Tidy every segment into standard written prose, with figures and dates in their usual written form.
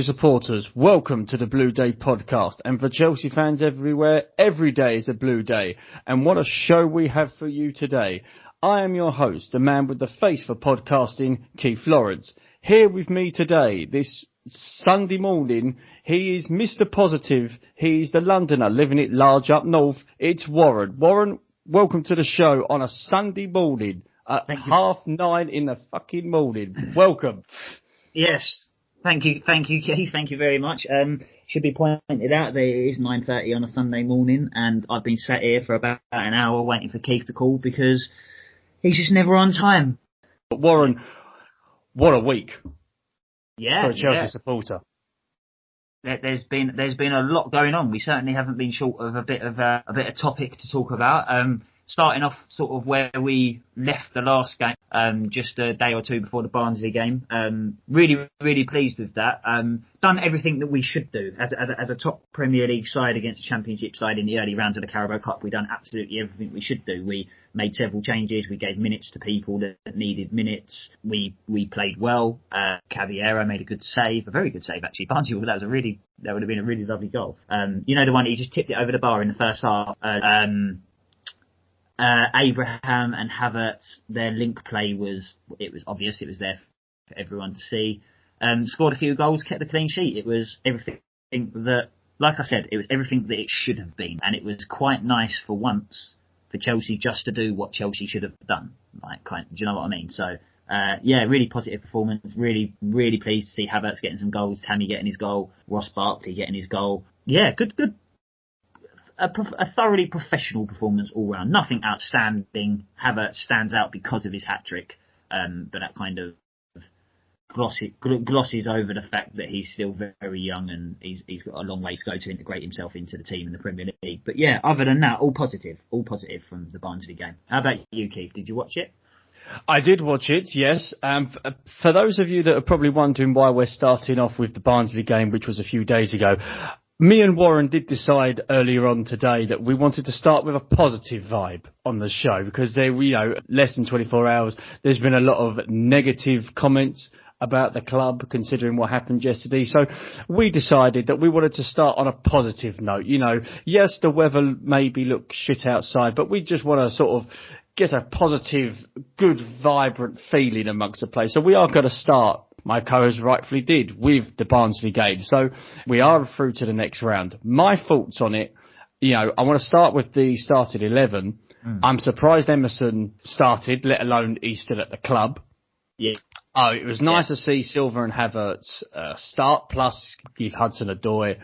Supporters, welcome to the Blue Day podcast, and for Chelsea fans everywhere, every day is a blue day, and what a show we have for you today. I am your host, the man with the face for podcasting, Keith Lawrence. Here with me today, this Sunday morning, he is Mr. Positive, he's the Londoner living it large up north, it's Warren. Warren, welcome to the show on a Sunday morning at 9:30 in the fucking morning. Welcome. Yes. Thank you, Keith. Thank you very much. Should be pointed out that it is 9:30 on a Sunday morning, and I've been sat here for about an hour waiting for Keith to call because he's just never on time. But Warren, what a week! Yeah, for a Chelsea supporter. There's been a lot going on. We certainly haven't been short of a bit of topic to talk about. Starting off sort of where we left the last game, just a day or two before the Barnsley game. Really, really pleased with that. Done everything that we should do as a top Premier League side against a Championship side in the early rounds of the Carabao Cup. We've done absolutely everything we should do. We made several changes. We gave minutes to people that needed minutes. We played well. Caballero made a good save, a very good save actually. Barnsley, that would have been a really lovely goal. You know, the one he just tipped it over the bar in the first half. Abraham and Havertz, their link play was obvious. It was there for everyone to see. Scored a few goals, kept the clean sheet. It was everything that, like I said, it was everything that it should have been. And it was quite nice for once for Chelsea just to do what Chelsea should have done. Do you know what I mean? So, really positive performance. Really, really pleased to see Havertz getting some goals, Tammy getting his goal, Ross Barkley getting his goal. Yeah, good. A thoroughly professional performance all round. Nothing outstanding. Havertz stands out because of his hat-trick, but that kind of glosses over the fact that he's still very young and he's got a long way to go to integrate himself into the team in the Premier League. But yeah, other than that, all positive from the Barnsley game. How about you, Keith? Did you watch it? I did watch it, yes. For those of you that are probably wondering why we're starting off with the Barnsley game, which was a few days ago, me and Warren did decide earlier on today that we wanted to start with a positive vibe on the show because less than 24 hours, there's been a lot of negative comments about the club considering what happened yesterday. So we decided that we wanted to start on a positive note. Yes, the weather maybe look shit outside, but we just want to sort of get a positive, good, vibrant feeling amongst the place. So we are going to start, my co-host rightfully did, with the Barnsley game. So we are through to the next round. My thoughts on it, I want to start with the starting 11. I'm surprised Emerson started, let alone he's still at the club. Yeah. Oh, it was nice to see Silva and Havertz start, plus give Hudson-Odoi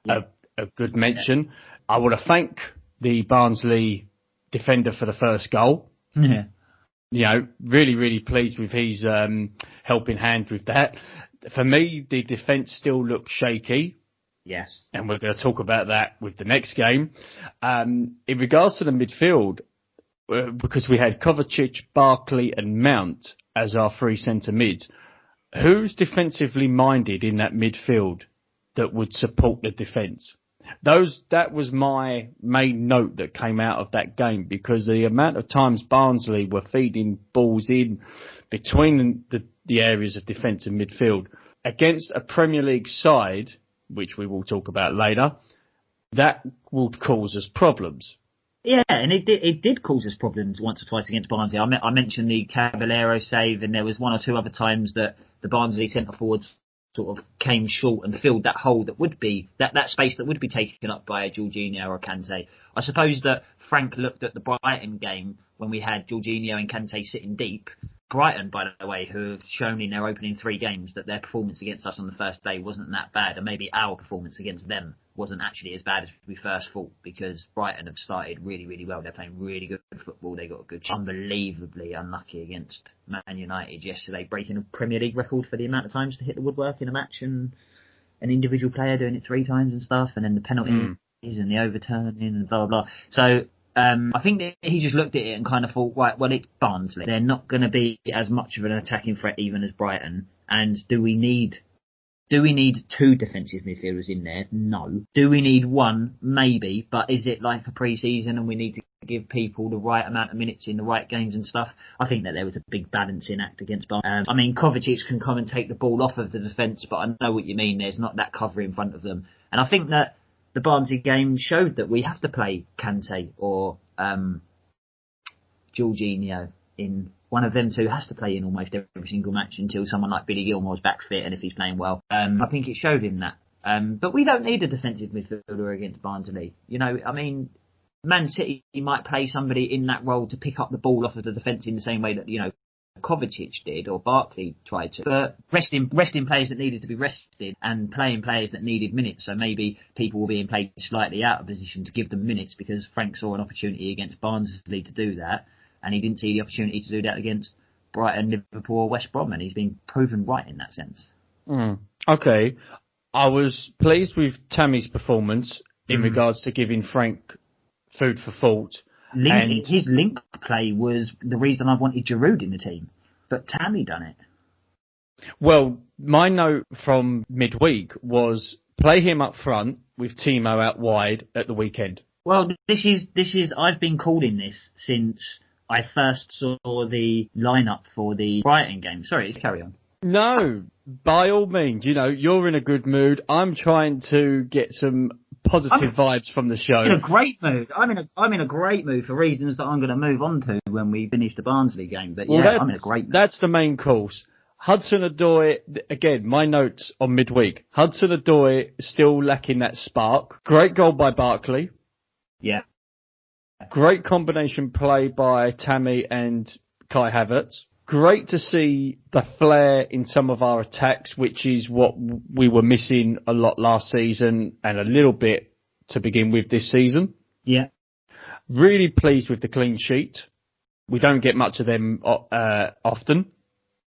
a good mention. Yeah. I want to thank the Barnsley defender for the first goal. Yeah. Really, really pleased with his helping hand with that. For me, the defence still looks shaky. Yes. And we're going to talk about that with the next game. In regards to the midfield, because we had Kovacic, Barkley and Mount as our three centre mids, who's defensively minded in that midfield that would support the defence? That was my main note that came out of that game, because the amount of times Barnsley were feeding balls in between the areas of defence and midfield against a Premier League side, which we will talk about later, that would cause us problems. Yeah, and it did cause us problems once or twice against Barnsley. I mentioned the Caballero save, and there was one or two other times that the Barnsley centre forwards sort of came short and filled that hole that would be that space that would be taken up by a Jorginho or a Kante. I suppose that Frank looked at the Brighton game when we had Jorginho and Kante sitting deep. Brighton, by the way, who have shown in their opening 3 games that their performance against us on the first day wasn't that bad, and maybe our performance against them wasn't actually as bad as we first thought, because Brighton have started really, really well. They're playing really good football. They got a good, unbelievably unlucky against Man United yesterday, breaking a Premier League record for the amount of times to hit the woodwork in a match, and an individual player doing it 3 times and stuff, and then the penalties and the overturning and blah, blah, blah. So I think that he just looked at it and kind of thought, right, well, it's Barnsley. They're not going to be as much of an attacking threat even as Brighton. And do we need 2 defensive midfielders in there? No. Do we need 1? Maybe. But is it like a pre-season and we need to give people the right amount of minutes in the right games and stuff. I think that there was a big balancing act against Barnsley. I mean, Kovacic can come and take the ball off of the defence, but I know what you mean. There's not that cover in front of them. And I think that the Barnsley game showed that we have to play Kante or Jorginho in. One of them two has to play in almost every single match until someone like Billy Gilmore's back fit and if he's playing well. I think it showed him that. But we don't need a defensive midfielder against Barnsley. You know, I mean, Man City might play somebody in that role to pick up the ball off of the defence in the same way that, you know, Kovacic did or Barkley tried to. But resting players that needed to be rested and playing players that needed minutes. So maybe people were being played slightly out of position to give them minutes because Frank saw an opportunity against Barnsley to do that. And he didn't see the opportunity to do that against Brighton, Liverpool or West Brom. And he's been proven right in that sense. Okay. I was pleased with Tammy's performance in regards to giving Frank food for thought. His link play was the reason I wanted Giroud in the team. But Tammy done it. Well, my note from midweek was play him up front with Timo out wide at the weekend. Well, this is I've been calling this since I first saw the lineup for the Brighton game. Sorry, carry on. No, by all means, you know, you're in a good mood. I'm trying to get some positive vibes from the show. I'm in a great mood. I'm in a great mood for reasons that I'm going to move on to when we finish the Barnsley game. But yeah, I'm in a great mood. That's the main course. Hudson-Odoi, again, my notes on midweek. Hudson-Odoi still lacking that spark. Great goal by Barkley. Yeah. Great combination play by Tammy and Kai Havertz. Great to see the flair in some of our attacks, which is what we were missing a lot last season and a little bit to begin with this season. Yeah. Really pleased with the clean sheet. We don't get much of them often.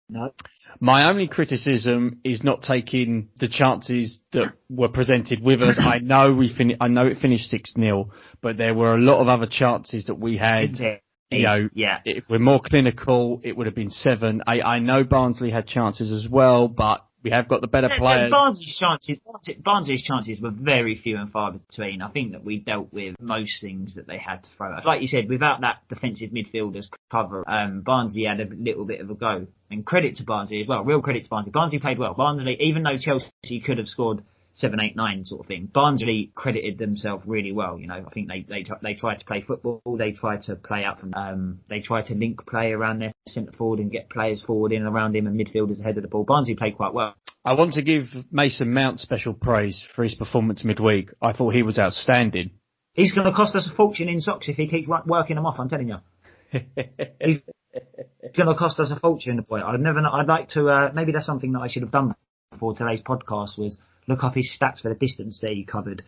No. My only criticism is not taking the chances that were presented with us. I know it finished 6-0, but there were a lot of other chances that we had. You know, if we're more clinical, it would have been 7. I know Barnsley had chances as well, but we have got the better players. Barnsley's chances were very few and far between. I think that we dealt with most things that they had to throw at us. Like you said, without that defensive midfielders cover, Barnsley had a little bit of a go. And credit to Barnsley as well. Real credit to Barnsley. Barnsley played well. Barnsley, even though Chelsea could have scored 7, 8, 9 sort of thing, Barnsley credited themselves really well. You know, I think they tried to play football. They tried to play out from. They tried to link play around their centre forward and get players forward in and around him and midfielders ahead of the ball. Barnsley played quite well. I want to give Mason Mount special praise for his performance midweek. I thought he was outstanding. He's going to cost us a fortune in socks if he keeps working them off. I'm telling you. It's going to cost us a fortune. The boy. I'd like to. Maybe that's something that I should have done before today's podcast was look up his stats for the distance that he covered,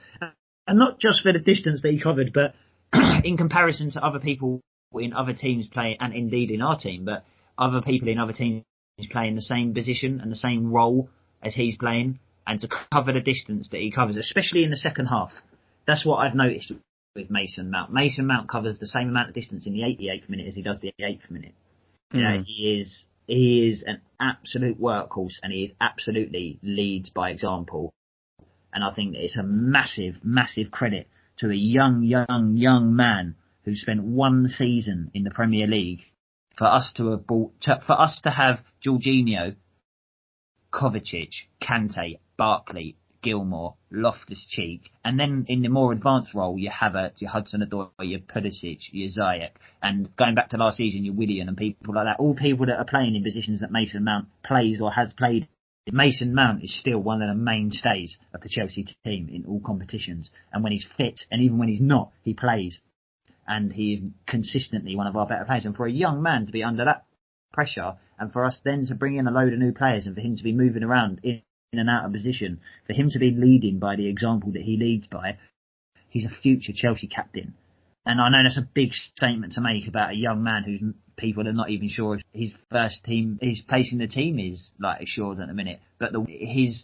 and not just for the distance that he covered, but in comparison to other people in other teams playing, and indeed in our team, but other people in other teams playing the same position and the same role as he's playing, and to cover the distance that he covers, especially in the second half. That's what I've noticed with Mason Mount. Mason Mount covers the same amount of distance in the 88th minute as he does the 8th minute. Yeah, he is an absolute workhorse, and he is absolutely leads by example. And I think it's a massive, massive credit to a young man who spent 1 season in the Premier League for us to have Jorginho, Kovacic, Kante, Barkley, Gilmore, Loftus-Cheek, and then in the more advanced role, you have your Hudson-Odoi, your Pulisic, your Ziyech, and going back to last season, your Willian and people like that, all people that are playing in positions that Mason Mount plays or has played. Mason Mount is still one of the mainstays of the Chelsea team in all competitions, and when he's fit, and even when he's not, he plays, and he is consistently one of our better players. And for a young man to be under that pressure, and for us then to bring in a load of new players, and for him to be moving around in and out of position, for him to be leading by the example that he leads by, he's a future Chelsea captain. And I know that's a big statement to make about a young man who's people are not even sure if his first team, his place in the team is like assured at the minute. But his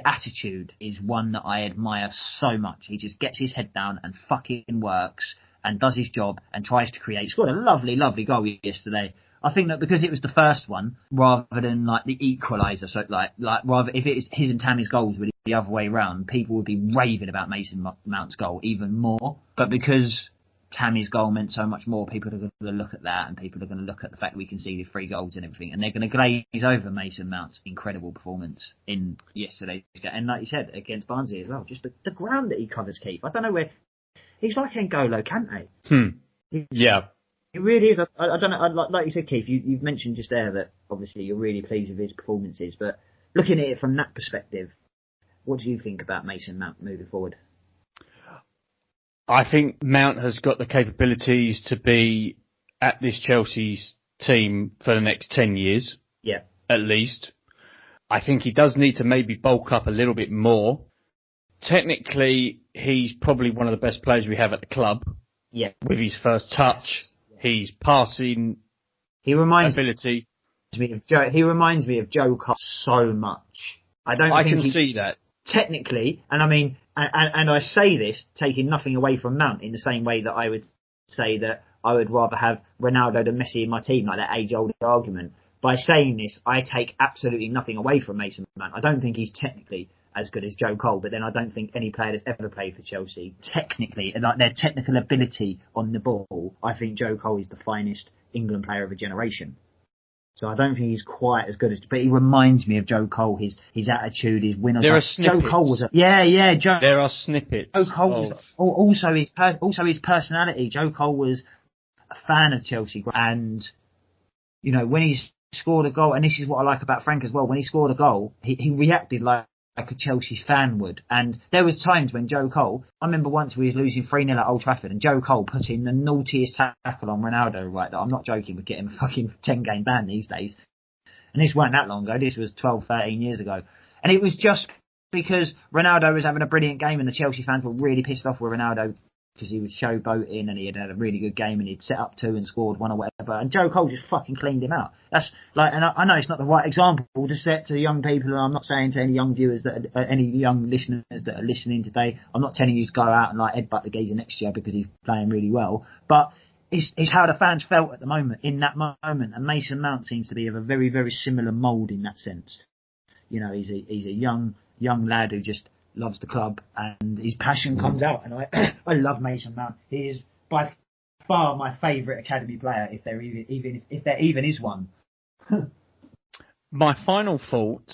attitude is one that I admire so much. He just gets his head down and fucking works and does his job and tries to create. Scored a lovely, lovely goal yesterday. I think that because it was the first one, rather than like the equaliser, so like rather if it is his and Tammy's goals were the other way round, people would be raving about Mason Mount's goal even more. But because Tammy's goal meant so much more. People are going to look at that, and people are going to look at the fact that we conceded 3 goals and everything, and they're going to glaze over Mason Mount's incredible performance in yesterday's game. And like you said, against Barnsley as well, just the ground that he covers, Keith. I don't know where he's like N'Golo Kante. Yeah. It really is. I don't know. Like you said, Keith, you've mentioned just there that obviously you're really pleased with his performances, but looking at it from that perspective, what do you think about Mason Mount moving forward? I think Mount has got the capabilities to be at this Chelsea's team for the next 10 years. Yeah. At least. I think he does need to maybe bulk up a little bit more. Technically, he's probably one of the best players we have at the club. Yeah. With his first touch, his passing ability. He reminds me of Joe Cole so much. I can see that. Technically, and I mean, and I say this taking nothing away from Mount in the same way that I would say that I would rather have Ronaldo than Messi in my team, like that age-old argument. By saying this, I take absolutely nothing away from Mason Mount. I don't think he's technically as good as Joe Cole, but then I don't think any player that's ever played for Chelsea, technically, and like their technical ability on the ball, I think Joe Cole is the finest England player of a generation. So I don't think he's quite as good as, but he reminds me of Joe Cole, his attitude, his winners. There are snippets. Joe Cole was there are snippets. Joe Cole was also his personality. Joe Cole was a fan of Chelsea, and you know when he scored a goal, and this is what I like about Frank as well. When he scored a goal, he reacted like a Chelsea fan would. And there was times when Joe Cole, I remember once we was losing 3-0 at Old Trafford and Joe Cole put in the naughtiest tackle on Ronaldo, right, that I'm not joking, would get him a fucking 10-game ban these days. And this weren't that long ago, this was 12, 13 years ago. And it was just because Ronaldo was having a brilliant game and the Chelsea fans were really pissed off with Ronaldo because he was showboating and he had a really good game and he'd set up 2 and scored 1 or whatever. And Joe Cole just fucking cleaned him out. That's like, and I know it's not the right example to set to young people, and I'm not saying to any young viewers any young listeners that are listening today, I'm not telling you to go out and like headbutt the geezer next year because he's playing really well. But it's how the fans felt at the moment, in that moment. And Mason Mount seems to be of a very, very similar mould in that sense. You know, he's a young lad who just loves the club, and his passion comes out. And I love Mason Mount. He is by far my favourite academy player, if there even is one. My final thought,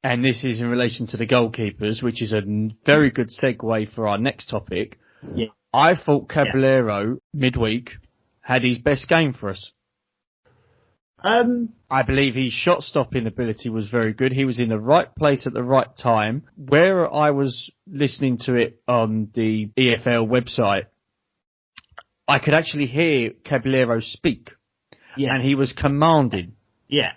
and this is in relation to the goalkeepers, which is a very good segue for our next topic. Yeah. I thought Caballero midweek had his best game for us. I believe his shot-stopping ability was very good. He was in the right place at the right time. Where I was listening to it on the EFL website, I could actually hear Caballero speak. Yeah. And he was commanding. Yeah.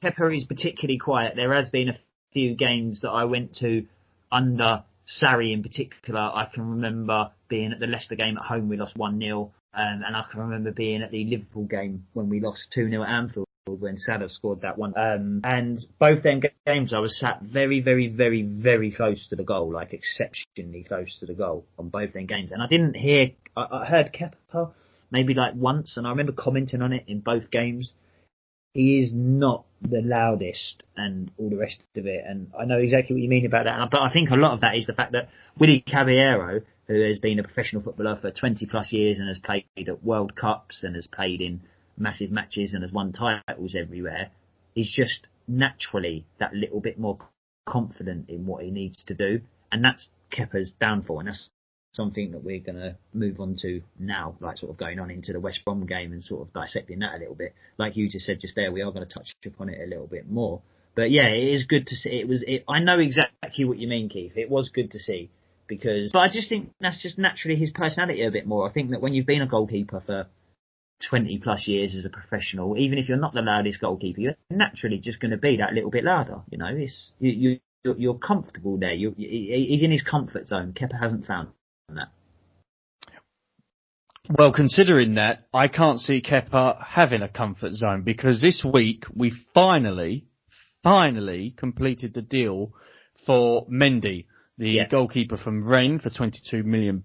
Kepa is particularly quiet. There has been a few games that I went to under Sarri in particular. I can remember being at the Leicester game at home, we lost 1-0. And I can remember being at the Liverpool game when we lost 2-0 at Anfield when Salah scored that one. And both them games I was sat very, very, very, very close to the goal, like exceptionally close to the goal on both them games. And I heard Kepa maybe like once, and I remember commenting on it in both games. He is not the loudest and all the rest of it. And I know exactly what you mean about that. But I think a lot of that is the fact that Willy Caballero, who has been a professional footballer for 20 plus years and has played at World Cups and has played in massive matches and has won titles everywhere, is just naturally that little bit more confident in what he needs to do. And that's Kepa's downfall. And that's something that we're going to move on to now, like sort of going on into the West Brom game and sort of dissecting that a little bit. Like you just said just there, we are going to touch upon it a little bit more. But yeah, it is good to see. I know exactly what you mean, Keith. It was good to see. But I just think that's just naturally his personality a bit more. I think that when you've been a goalkeeper for 20 plus years as a professional, even if you're not the loudest goalkeeper, you're naturally just going to be that little bit louder. You know, you're comfortable there. He's in his comfort zone. Kepa hasn't found that. Well, considering that, I can't see Kepa having a comfort zone, because this week we finally completed the deal for Mendy, the goalkeeper from Rennes, for £22 million.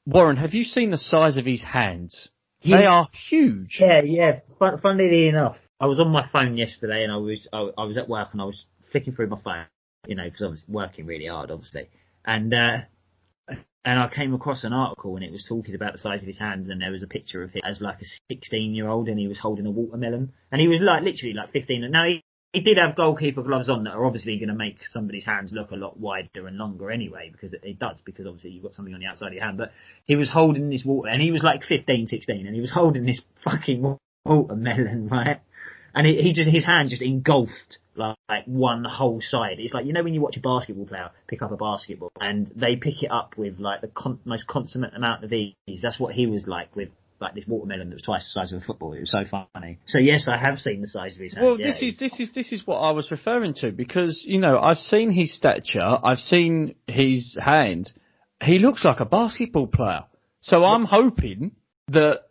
Warren, have you seen the size of his hands? They are huge. Yeah. Funnily enough, I was on my phone yesterday and I was at work and I was flicking through my phone, you know, because I was working really hard, obviously. And And I came across an article and it was talking about the size of his hands, and there was a picture of him as like a 16-year-old, and he was holding a watermelon, and he was like literally like 15. Now he did have goalkeeper gloves on that are obviously going to make somebody's hands look a lot wider and longer anyway, because it does, because obviously you've got something on the outside of your hand. But he was holding this water, and he was like 15, 16, and he was holding this fucking watermelon, right? And his hand just engulfed like one whole side. It's like, you know when you watch a basketball player pick up a basketball and they pick it up with like the most consummate amount of ease. That's what he was like with like this watermelon that was twice the size of a football. It was so funny. So yes, I have seen the size of his hands. Well, this is what I was referring to, because I've seen his stature, I've seen his hand. He looks like a basketball player. So I'm hoping that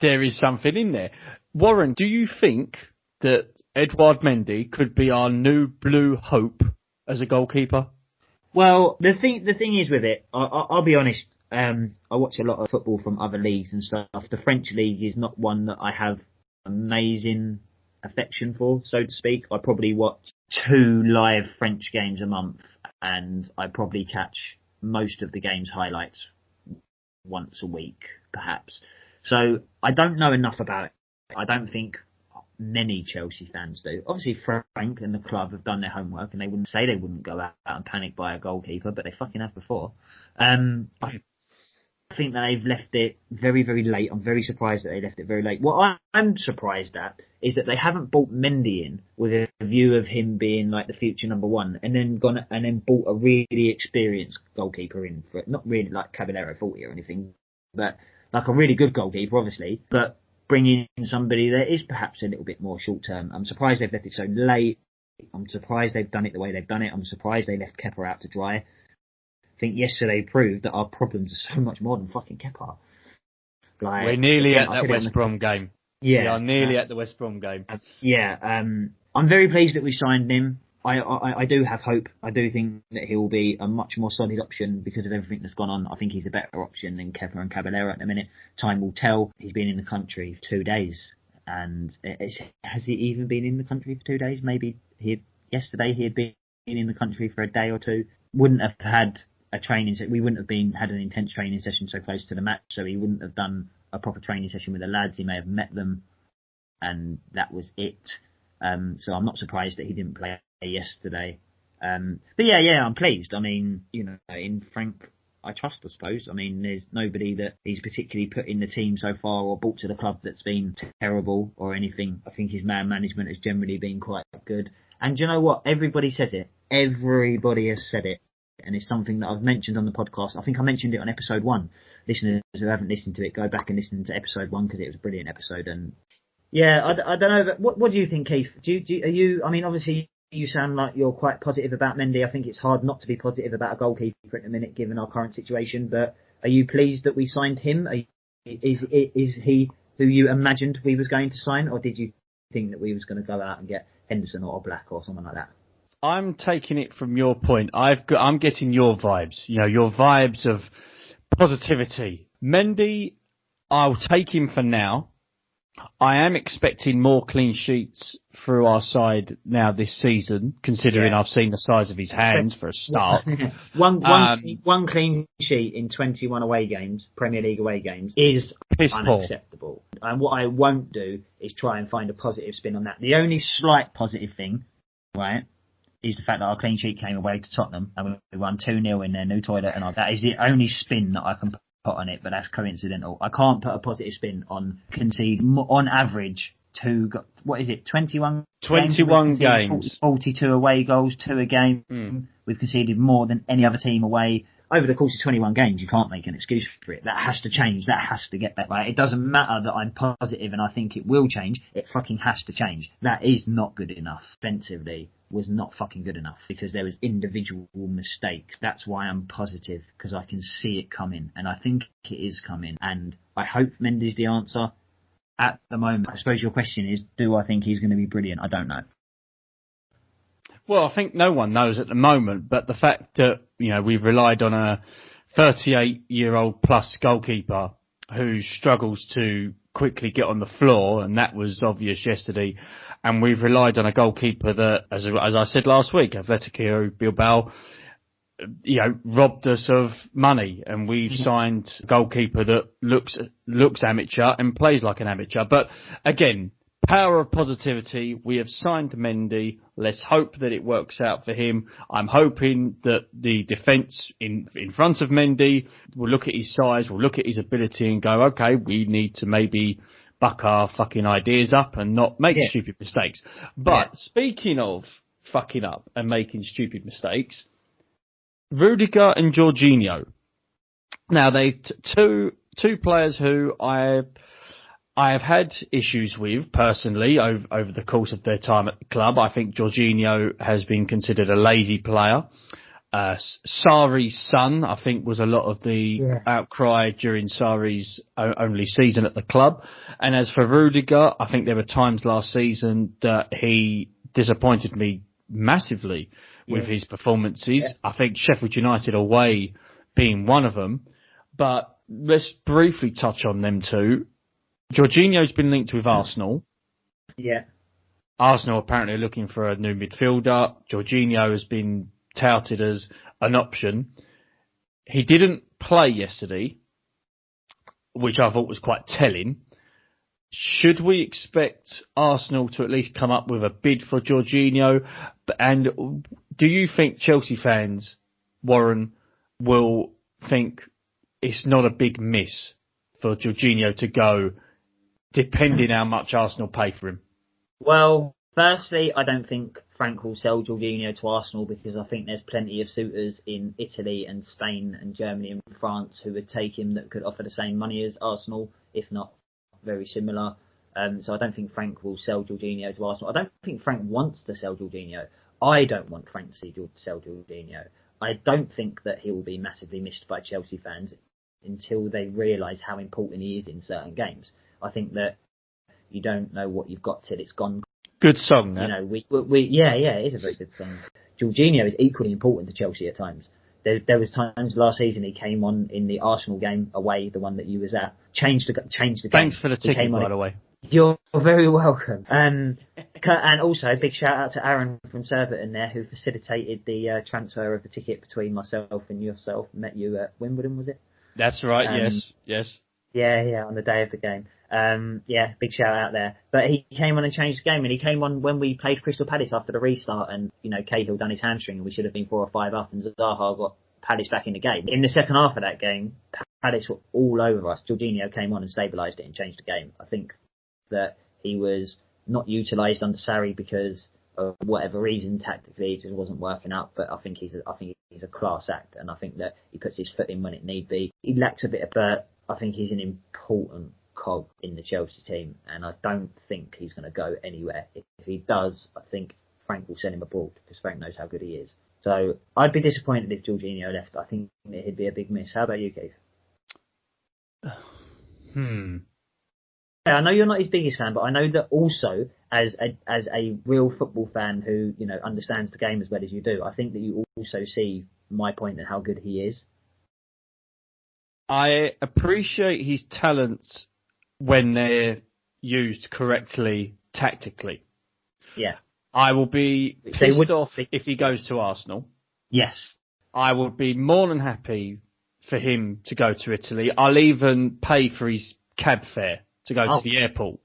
there is something in there. Warren, do you think that Edouard Mendy could be our new blue hope as a goalkeeper? Well, the thing is with it, I'll be honest. I watch a lot of football from other leagues and stuff. The French league is not one that I have amazing affection for, so to speak. I probably watch 2 live French games a month, and I probably catch most of the game's highlights once a week, perhaps. So I don't know enough about it. I don't think many Chelsea fans do. Obviously, Frank and the club have done their homework, and they wouldn't say they wouldn't go out and panic buy a goalkeeper, but they fucking have before. I think that they've left it very, very late. I'm very surprised that they left it very late. What I'm surprised at is that they haven't bought Mendy in with a view of him being like the future number one, and then bought a really experienced goalkeeper in for it. Not really like Caballero 40 or anything, but like a really good goalkeeper, obviously, but bringing in somebody that is perhaps a little bit more short term. I'm surprised they've left it so late. I'm surprised they've done it the way they've done it. I'm surprised they left Kepa out to dry. I think yesterday proved that our problems are so much more than fucking Kepa. Like, we're nearly at that West Brom game. Yeah, we are nearly at the West Brom game. I'm very pleased that we signed him. I do have hope. I do think that he will be a much more solid option because of everything that's gone on. I think he's a better option than Kepa and Caballero at the minute. Time will tell. He's been in the country for 2 days. And has he even been in the country for 2 days? Maybe yesterday he had been in the country for a day or two. Wouldn't have had a training session. We wouldn't have had an intense training session so close to the match. So he wouldn't have done a proper training session with the lads. He may have met them, and that was it. So I'm not surprised that he didn't play yesterday. But yeah, I'm pleased. I mean, in Frank, I trust, I suppose. I mean, there's nobody that he's particularly put in the team so far or brought to the club that's been terrible or anything. I think his man management has generally been quite good. And do you know what? Everybody says it. Everybody has said it. And it's something that I've mentioned on the podcast. I think I mentioned it on episode 1. Listeners who haven't listened to it, go back and listen to episode 1 because it was a brilliant episode. And yeah, I don't know. But what do you think, Keith? Are you? I mean, obviously, you sound like you're quite positive about Mendy. I think it's hard not to be positive about a goalkeeper at the minute, given our current situation. But are you pleased that we signed him? Is he who you imagined we was going to sign, or did you think that we was going to go out and get Henderson or Black or someone like that? I'm taking it from your point. I'm getting your vibes. Your vibes of positivity. Mendy, I'll take him for now. I am expecting more clean sheets through our side now this season, considering I've seen the size of his hands for a start. one clean sheet in 21 away games, Premier League away games, is unacceptable. And what I won't do is try and find a positive spin on that. The only slight positive thing, right, is the fact that our clean sheet came away to Tottenham and we won 2-0 in their new toilet, and that is the only spin that I can put on it, but that's coincidental. I can't put a positive spin on concede on average 21 games, 42 away goals, 2 a game. We've conceded more than any other team away. Over the course of 21 games, you can't make an excuse for it. That has to change. That has to get better. Right? It doesn't matter that I'm positive and I think it will change. It fucking has to change. That is not good enough. Defensively was not fucking good enough because there was individual mistakes. That's why I'm positive, because I can see it coming, and I think it is coming. And I hope Mendy's the answer. At the moment, I suppose your question is, do I think he's going to be brilliant? I don't know. Well, I think no one knows at the moment, but the fact that, we've relied on a 38-year-old plus goalkeeper who struggles to quickly get on the floor, and that was obvious yesterday, and we've relied on a goalkeeper that, as I said last week, Atletico Bilbao, robbed us of money, and we've signed a goalkeeper that looks amateur and plays like an amateur. But again, power of positivity. We have signed Mendy. Let's hope that it works out for him. I'm hoping that the defence in front of Mendy will look at his size, will look at his ability and go, okay, we need to maybe buck our fucking ideas up and not make stupid mistakes. But speaking of fucking up and making stupid mistakes, Rudiger and Jorginho. Now, they two players who I have had issues with personally over the course of their time at the club. I think Jorginho has been considered a lazy player. Sarri's son, I think, was a lot of the outcry during Sarri's only season at the club. And as for Rudiger, I think there were times last season that he disappointed me massively with his performances. I think Sheffield United away being one of them. But let's briefly touch on them two. Jorginho's been linked with Arsenal. Yeah. Arsenal apparently are looking for a new midfielder. Jorginho has been touted as an option. He didn't play yesterday, which I thought was quite telling. Should we expect Arsenal to at least come up with a bid for Jorginho? And do you think Chelsea fans, Warren, will think it's not a big miss for Jorginho to go, depending how much Arsenal pay for him? Well, firstly, I don't think Frank will sell Jorginho to Arsenal, because I think there's plenty of suitors in Italy and Spain and Germany and France who would take him that could offer the same money as Arsenal, if not very similar. So I don't think Frank will sell Jorginho to Arsenal. I don't think Frank wants to sell Jorginho. I don't want Frank to sell Jorginho. I don't think that he will be massively missed by Chelsea fans until they realise how important he is in certain games. I think that you don't know what you've got till it's gone. Good song, you know. It is a very good song. Jorginho is equally important to Chelsea at times. There was times last season he came on in the Arsenal game away, the one that you was at, changed the game. Thanks for the ticket, by the way. You're very welcome. And also a big shout out to Aaron from Surbiton there, who facilitated the transfer of the ticket between myself and yourself. Met you at Wimbledon, was it? That's right. Yes. Yeah, on the day of the game. Big shout out there. But he came on and changed the game, and he came on when we played Crystal Palace after the restart, and Cahill done his hamstring, and we should have been 4 or 5 up, and Zaha got Palace back in the game. In the second half of that game, Palace were all over us. Jorginho came on and stabilised it and changed the game. I think that he was not utilised under Sarri because of whatever reason, tactically it just wasn't working out. But I think he's a class act, and I think that he puts his foot in when it need be. He lacks a bit of, but I think he's an important cog in the Chelsea team, and I don't think he's going to go anywhere. If he does, I think Frank will send him abroad, because Frank knows how good he is. So I'd be disappointed if Jorginho left. I think it'd be a big miss. How about you, Keith? I know you're not his biggest fan, but I know that also as a real football fan who understands the game as well as you do, I think that you also see my point and how good he is. I appreciate his talents when they're used correctly tactically. Yeah. I will be pissed off if he goes to Arsenal. Yes. I would be more than happy for him to go to Italy. I'll even pay for his cab fare to go to the airport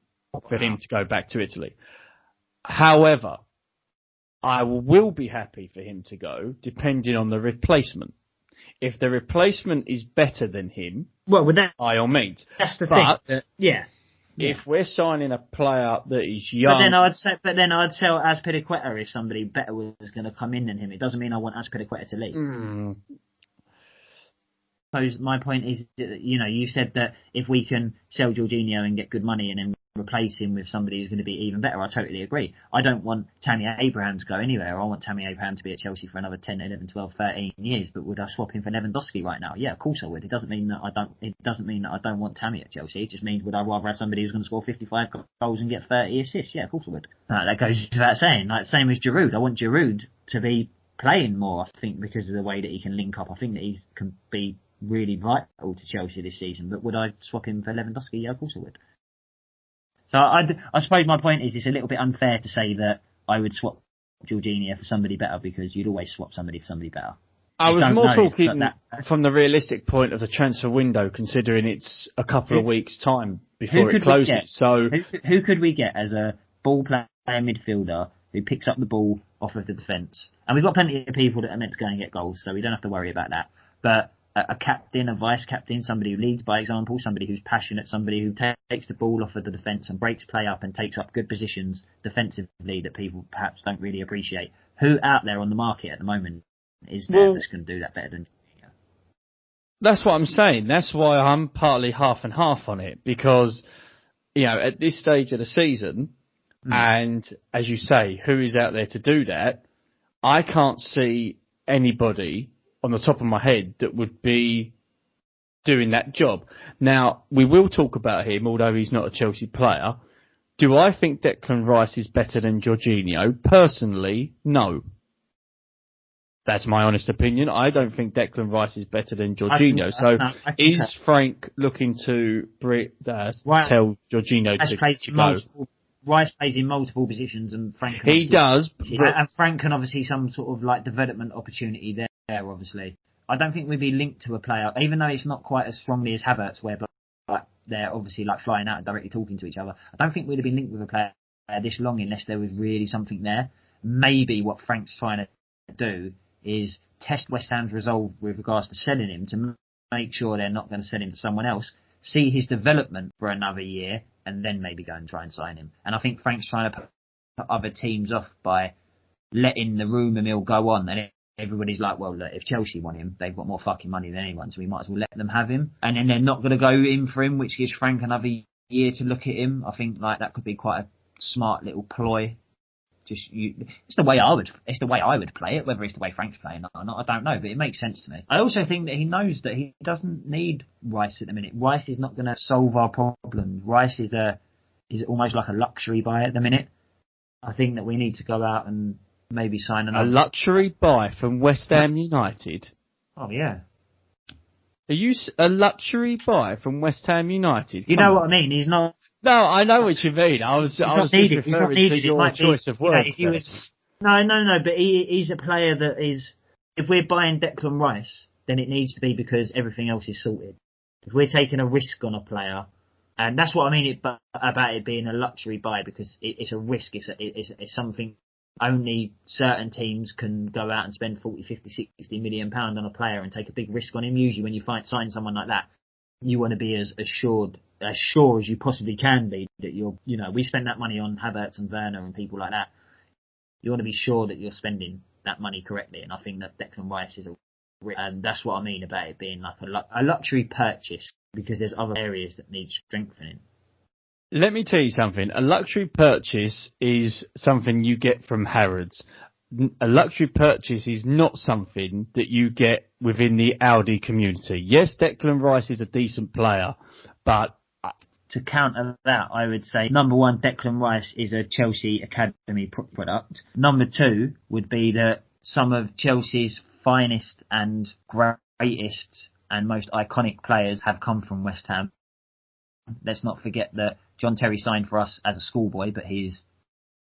for him to go back to Italy. However, I will be happy for him to go depending on the replacement. If the replacement is better than him, by all means. That's the thing. If we're signing a player that is young, but then I'd sell Azpilicueta if somebody better was going to come in than him. It doesn't mean I want Azpilicueta to leave. So my point is that, you said that if we can sell Jorginho and get good money and then replace him with somebody who's going to be even better, I totally agree. I don't want Tammy Abraham to go anywhere. I want Tammy Abraham to be at Chelsea for another 10, 11, 12, 13 years. But would I swap him for Lewandowski right now? Yeah, of course I would. It doesn't mean that I don't want Tammy at Chelsea. It just means would I rather have somebody who's going to score 55 goals and get 30 assists? Yeah, of course I would. That goes without saying. Like same as Giroud. I want Giroud to be playing more. I think because of the way that he can link up. I think that he can be really vital to Chelsea this season. But would I swap him for Lewandowski? Yeah, of course I would. So I suppose my point is it's a little bit unfair to say that I would swap Jorginho for somebody better, because you'd always swap somebody for somebody better. I was don't more know, talking but from the realistic point of the transfer window, considering it's a couple of weeks' time before it closes. So who could we get as a ball player midfielder who picks up the ball off of the defence? And we've got plenty of people that are meant to go and get goals, so we don't have to worry about that. But a captain, a vice captain, somebody who leads by example, somebody who's passionate, somebody who takes the ball off of the defence and breaks play up and takes up good positions defensively that people perhaps don't really appreciate. Who out there on the market at the moment is there that's going to do that better than Jorginho? That's what I'm saying. That's why I'm partly half and half on it, because, at this stage of the season, and as you say, who is out there to do that? I can't see anybody on the top of my head that would be doing that job. Now, we will talk about him, although he's not a Chelsea player. Do I think Declan Rice is better than Jorginho? Personally, no. That's my honest opinion. I don't think Declan Rice is better than Jorginho. Is Frank looking to tell Jorginho to go? Rice plays in multiple positions, and Frank. He does, and Frank can obviously some sort of like development opportunity there. Obviously, I don't think we'd be linked to a player, even though it's not quite as strongly as Havertz, where they're obviously like flying out and directly talking to each other. I don't think we'd have been linked with a player this long unless there was really something there. Maybe what Frank's trying to do is test West Ham's resolve with regards to selling him to make sure they're not going to sell him to someone else, see his development for another year, and then maybe go and try and sign him. And I think Frank's trying to put other teams off by letting the rumour mill go on. And everybody's like, well, look, if Chelsea want him, they've got more fucking money than anyone, so we might as well let them have him. And then they're not going to go in for him, which gives Frank another year to look at him. I think like that could be quite a smart little ploy. It's the way I would play it. Whether it's the way Frank's playing or not, I don't know, but it makes sense to me. I also think that he knows that he doesn't need Rice at the minute. Rice is not going to solve our problems. Rice is almost like a luxury buy at the minute. I think that we need to go out and maybe sign another. A luxury buy from West Ham United? Oh yeah. Are you a luxury buy from West Ham United? You know what I mean? He's not. No, I know what you mean. I was just referring to your choice of words. No, but he's a player that is. If we're buying Declan Rice, then it needs to be because everything else is sorted. If we're taking a risk on a player, and that's what I mean about it being a luxury buy, because it's a risk. It's something only certain teams can go out and spend 40, 50, 60 million pound on a player and take a big risk on him. Usually, when you sign someone like that, you want to be as sure as you possibly can be that we spend that money on Havertz and Werner and people like that. You want to be sure that you're spending that money correctly, and I think that Declan Rice is and that's what I mean about it being like a luxury purchase, because there's other areas that need strengthening. Let me tell you something. A luxury purchase is something you get from Harrods. A luxury purchase is not something that you get within the Audi community. Yes, Declan Rice is a decent player, but to counter that, I would say, number one, Declan Rice is a Chelsea Academy product. Number two would be that some of Chelsea's finest and greatest and most iconic players have come from West Ham. Let's not forget that John Terry signed for us as a schoolboy, but his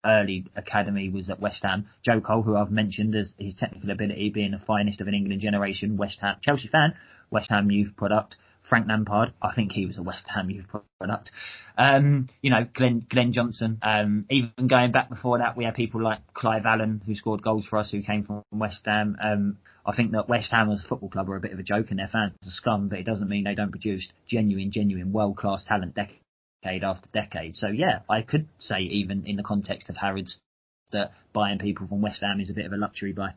early academy was at West Ham. Joe Cole, who I've mentioned as his technical ability being the finest of an England generation, West Ham Chelsea fan, West Ham youth product. Frank Lampard, I think he was a West Ham youth product. Glenn Johnson. Even going back before that, we had people like Clive Allen, who scored goals for us, who came from West Ham. I think that West Ham as a football club are a bit of a joke and their fans are scum, but it doesn't mean they don't produce genuine world-class talent decade after decade. So yeah, I could say even in the context of Harrods that buying people from West Ham is a bit of a luxury buy.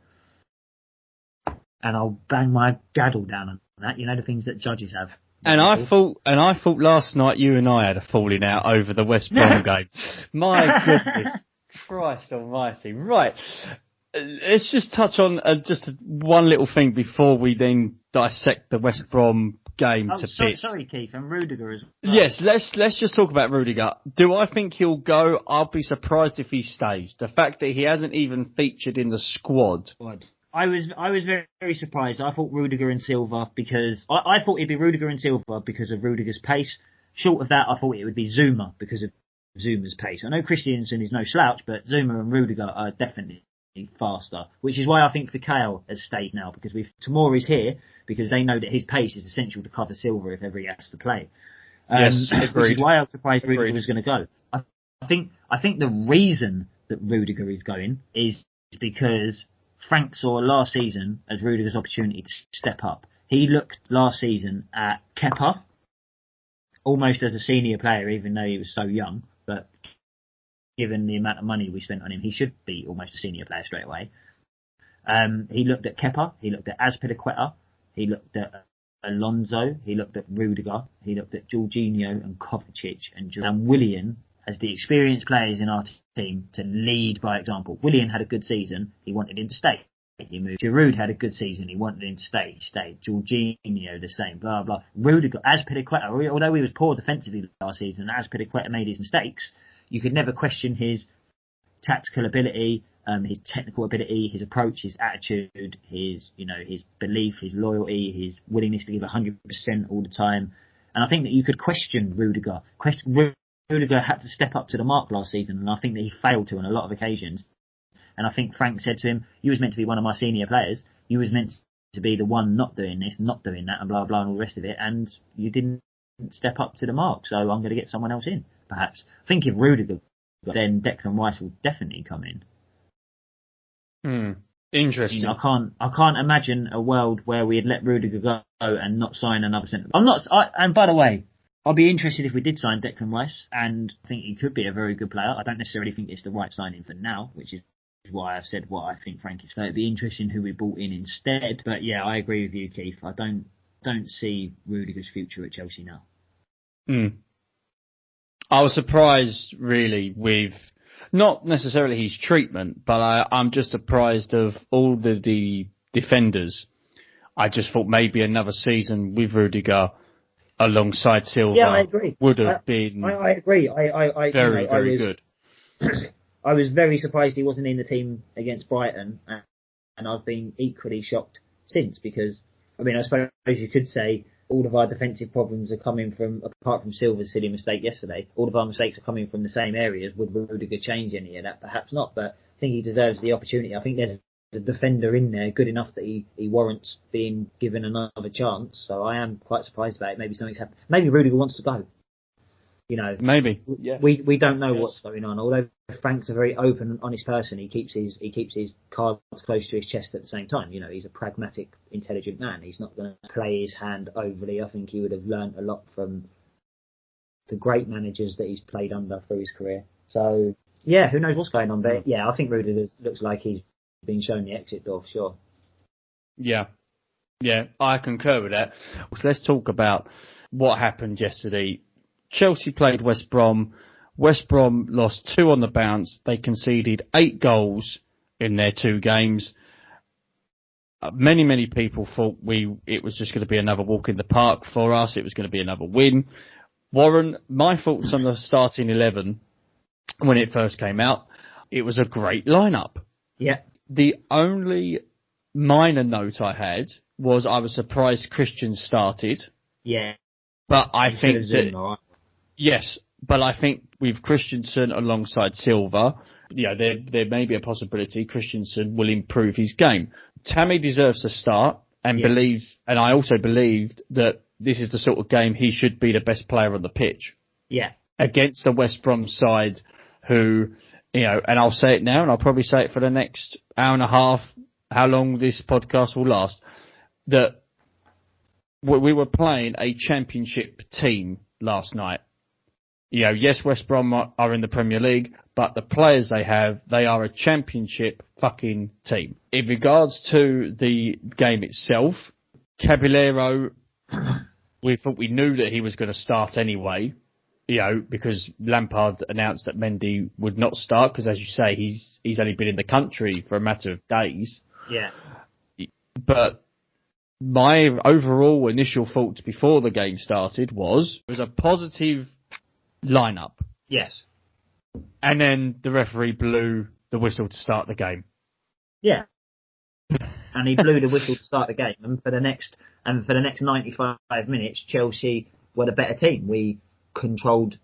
And I'll bang my gaddle down on that, the things that judges have. And I thought last night you and I had a falling out over the West Brom game. My goodness, Christ almighty. Right, let's just touch on just one little thing before we then dissect the West Brom game to bits. Sorry, Keith, and Rudiger as well. Yes, let's just talk about Rudiger. Do I think he'll go? I'll be surprised if he stays. The fact that he hasn't even featured in the squad. I was very, very surprised. I thought Rudiger and Silva, because I thought it'd be Rudiger and Silva because of Rudiger's pace. Short of that, I thought it would be Zuma because of Zuma's pace. I know Christiansen is no slouch, but Zuma and Rudiger are definitely faster, which is why I think Fikao has stayed now, because Tomori's here because they know that his pace is essential to cover Silva if ever he has to play. Yes, which is why I was surprised Rudiger was going to go. I think the reason that Rudiger is going is because Frank saw last season as Rudiger's opportunity to step up. He looked last season at Kepa almost as a senior player, even though he was so young, but given the amount of money we spent on him, he should be almost a senior player straight away. He looked at Kepa, he looked at Azpilicueta, he looked at Alonso, he looked at Rudiger, he looked at Jorginho and Kovacic and Willian as the experienced players in our team to lead by example. Willian had a good season, he wanted him to stay. He moved. Giroud had a good season, he wanted him to stay. He stayed. Jorginho the same, blah blah. Rudiger, Azpilicueta, although he was poor defensively last season, Azpilicueta made his mistakes, you could never question his tactical ability, his technical ability, his approach, his attitude, his belief, his loyalty, his willingness to give 100% all the time. And I think that you could question Rudiger. Rudiger had to step up to the mark last season, and I think that he failed to on a lot of occasions. And I think Frank said to him, you was meant to be one of my senior players, you was meant to be the one not doing this, not doing that, and blah blah and all the rest of it, and you didn't step up to the mark, so I'm going to get someone else in, perhaps. I think if Rudiger, then Declan Rice will definitely come in. Interesting. I can't imagine a world where we'd let Rudiger go and not sign another centre. And by the way, I'd be interested if we did sign Declan Rice, and I think he could be a very good player. I don't necessarily think it's the right signing for now, which is why I've said what I think Frank is. So it'd be interesting who we brought in instead. But yeah, I agree with you, Keith. I don't see Rudiger's future at Chelsea now. I was surprised, really, with not necessarily his treatment, but I'm just surprised of all the defenders. I just thought maybe another season with Rudiger alongside Silva I agree. would have been. I agree. I very good. I was very surprised he wasn't in the team against Brighton, and I've been equally shocked since, because I suppose you could say all of our defensive problems are coming from, apart from Silva's silly mistake yesterday, all of our mistakes are coming from the same areas. Would Rudiger change any of that? Perhaps not, but I think he deserves the opportunity. I think there's a defender in there good enough that he warrants being given another chance. So I am quite surprised about it. Maybe something's happened. Maybe Rudiger wants to go. Maybe. Yeah. We don't know what's going on. Although Frank's a very open and honest person, he keeps his cards close to his chest at the same time. He's a pragmatic, intelligent man. He's not going to play his hand overly. I think he would have learnt a lot from the great managers that he's played under through his career. So yeah, who knows what's going on? But yeah, I think Rudiger looks like he's been shown the exit door for sure. Yeah, I concur with that. So let's talk about what happened yesterday. Chelsea played West Brom. West Brom lost 2 on the bounce. They conceded 8 goals in their 2 games. Many people thought it was just going to be another walk in the park for us. It was going to be another win. Warren, my thoughts on the starting 11 when it first came out, it was a great lineup. Yeah. The only minor note I had was I was surprised Christian started. Yeah. But I think that... Yes, but I think with Christensen alongside Silva, there may be a possibility Christensen will improve his game. Tammy deserves to start and and I also believed that this is the sort of game he should be the best player on the pitch. Yeah. Against the West Brom side who, and I'll say it now and I'll probably say it for the next hour and a half, how long this podcast will last, that we were playing a championship team last night. Yes, West Brom are in the Premier League, but the players they are a championship fucking team. In regards to the game itself, Caballero, we thought we knew that he was going to start anyway, because Lampard announced that Mendy would not start, because as you say, he's only been in the country for a matter of days. Yeah. But my overall initial thoughts before the game started was it was a positive lineup. Yes. And then the referee blew the whistle to start the game. Yeah. And he blew the whistle to start the game. And for the next 95 minutes, Chelsea were the better team. We controlled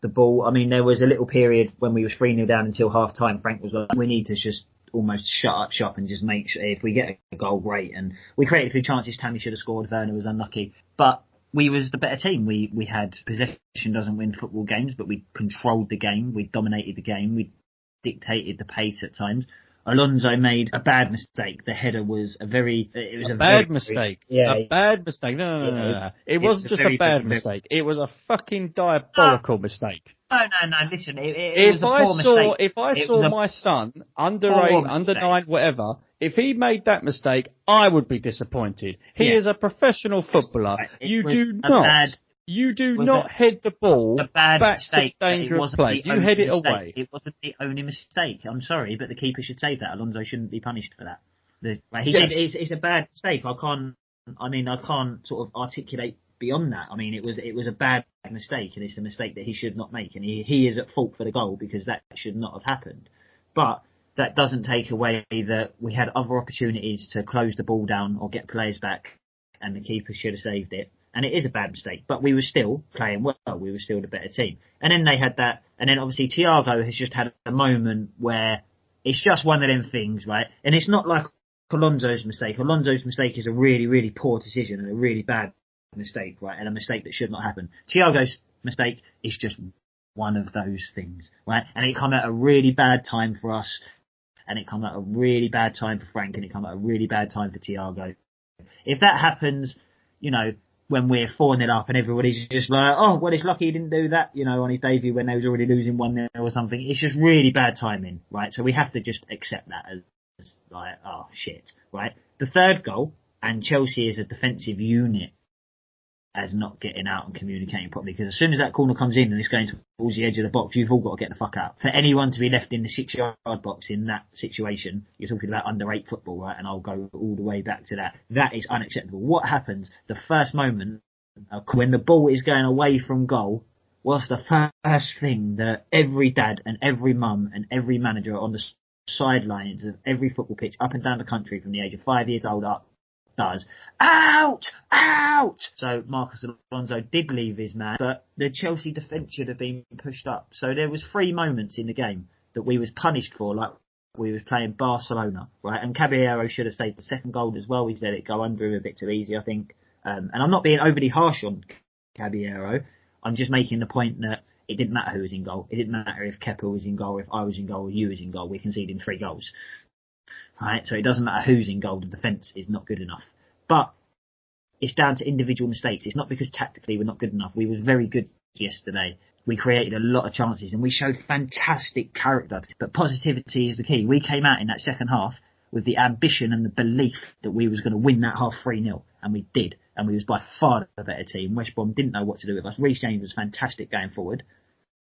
the ball. There was a little period when we was 3-0 down until half time. Frank was like, we need to just almost shut up shop and just make sure if we get a goal, great. And we created a few chances. Tammy should have scored. Werner was unlucky, but we was the better team. We had possession doesn't win football games, but we controlled the game. We dominated the game. We dictated the pace at times. Alonso made a bad mistake. The header was a bad mistake. Yeah, a bad mistake. No. It wasn't just a bad mistake. It was a fucking diabolical mistake. No. Listen, it was a poor mistake. If I saw my son, under 8, under 9, whatever, if he made that mistake, I would be disappointed. He is a professional footballer. You do not head the ball back to dangerous play. You head it away. It wasn't the only mistake. I'm sorry, but the keeper should save that. Alonso shouldn't be punished for that. It's a bad mistake. I can't sort of articulate beyond that. I mean, it was a bad mistake, and it's a mistake that he should not make, and he is at fault for the goal because that should not have happened. But that doesn't take away that we had other opportunities to close the ball down or get players back, and the keeper should have saved it. And it is a bad mistake, but we were still playing well. We were still the better team. And then they had that, and then obviously Thiago has just had a moment where it's just one of them things, right? And it's not like Alonso's mistake. Alonso's mistake is a really, really poor decision and a really bad mistake, right? And a mistake that should not happen. Thiago's mistake is just one of those things, right? And it come at a really bad time for us, and it come at a really bad time for Frank, and it come at a really bad time for Thiago. If that happens, when we're 4-0 up and everybody's just like, oh, well, it's lucky he didn't do that, on his debut when they was already losing 1-0 or something. It's just really bad timing, right? So we have to just accept that as like, oh, shit, right? The third goal, and Chelsea as a defensive unit as not getting out and communicating properly, because as soon as that corner comes in and it's going towards the edge of the box, you've all got to get the fuck out. For anyone to be left in the 6-yard box in that situation, you're talking about under 8 football, right? And I'll go all the way back to that. That is unacceptable. What happens the first moment when the ball is going away from goal? What's the first thing that every dad and every mum and every manager on the sidelines of every football pitch up and down the country from the age of 5 years old up does? Out! So Marcos Alonso did leave his man, but the Chelsea defence should have been pushed up. So there was 3 moments in the game that we was punished for, like we was playing Barcelona, right? And Caballero should have saved the second goal as well. He let it go under him a bit too easy, I think. And I'm not being overly harsh on Caballero. I'm just making the point that it didn't matter who was in goal. It didn't matter if Kepa was in goal, if I was in goal, or you was in goal. We're conceding 3 goals. Right, so it doesn't matter who's in goal, the defence is not good enough. But it's down to individual mistakes. It's not because tactically we're not good enough. We was very good yesterday. We created a lot of chances and we showed fantastic character. But positivity is the key. We came out in that second half with the ambition and the belief that we was going to win that half 3-0. And we did. And we was by far the better team. West Brom didn't know what to do with us. Reece James was fantastic going forward.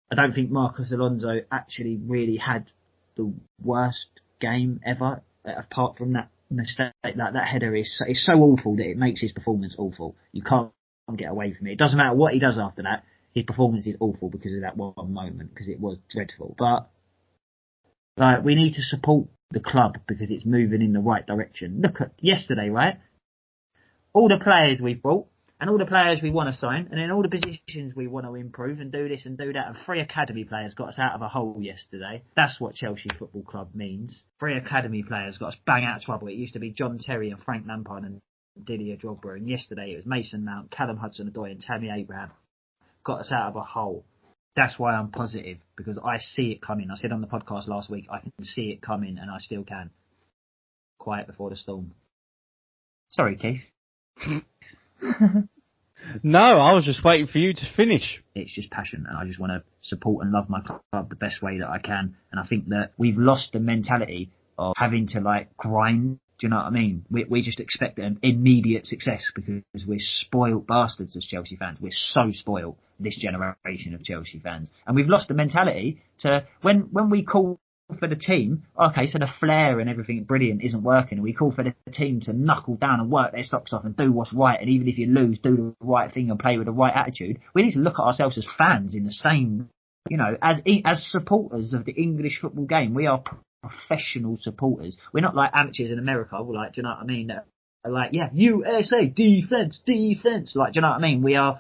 I don't think Marcos Alonso actually really had the worst game ever. Apart from that mistake, that header is so awful that it makes his performance awful. You can't get away from it. It doesn't matter what he does after that. His performance is awful because of that one moment, because it was dreadful. But we need to support the club because it's moving in the right direction. Look at yesterday, right? All the players we've brought and all the players we want to sign, and in all the positions we want to improve and do this and do that, and 3 academy players got us out of a hole yesterday. That's what Chelsea Football Club means. 3 academy players got us bang out of trouble. It used to be John Terry and Frank Lampard and Didier Drogba, and yesterday it was Mason Mount, Callum Hudson-Odoi and Tammy Abraham. Got us out of a hole. That's why I'm positive, because I see it coming. I said on the podcast last week, I can see it coming, and I still can. Quiet before the storm. Sorry, Keith. No, I was just waiting for you to finish. It's just passion, and I just want to support and love my club the best way that I can. And I think that we've lost the mentality of having to grind. Do you know what I mean? We just expect an immediate success because we're spoiled bastards as Chelsea fans. We're so spoiled, this generation of Chelsea fans. And we've lost the mentality to, when we call for the team, okay, so the flair and everything brilliant isn't working. We call for the team to knuckle down and work their socks off and do what's right. And even if you lose, do the right thing and play with the right attitude. We need to look at ourselves as fans in the same, as supporters of the English football game. We are professional supporters. We're not like amateurs in America. We're do you know what I mean? USA, defense. Do you know what I mean? We are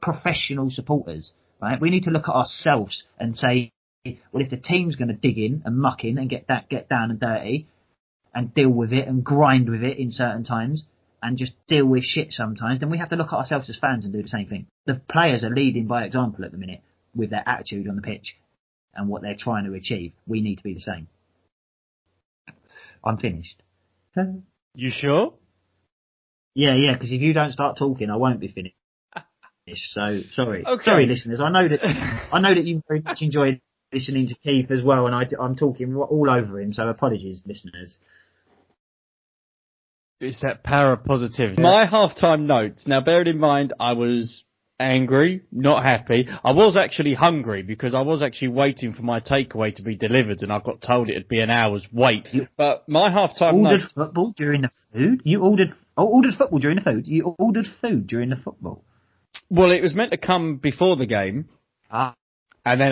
professional supporters, right? We need to look at ourselves and say, well, if the team's going to dig in and muck in and get down and dirty and deal with it and grind with it in certain times and just deal with shit sometimes, then we have to look at ourselves as fans and do the same thing. The players are leading by example at the minute with their attitude on the pitch and what they're trying to achieve. We need to be the same. I'm finished. You sure? Yeah, because if you don't start talking, I won't be finished. So sorry, Okay. Sorry, listeners. I know that you very much enjoyed listening to Keith as well, and I'm talking all over him. So apologies, listeners. It's that power of positivity. My halftime notes. Now, bearing in mind, I was angry, not happy. I was actually hungry because I was actually waiting for my takeaway to be delivered, and I got told it'd be an hour's wait. But my halftime notes. Ordered football during the food. You ordered football during the food. You ordered food during the football. Well, it was meant to come before the game, and then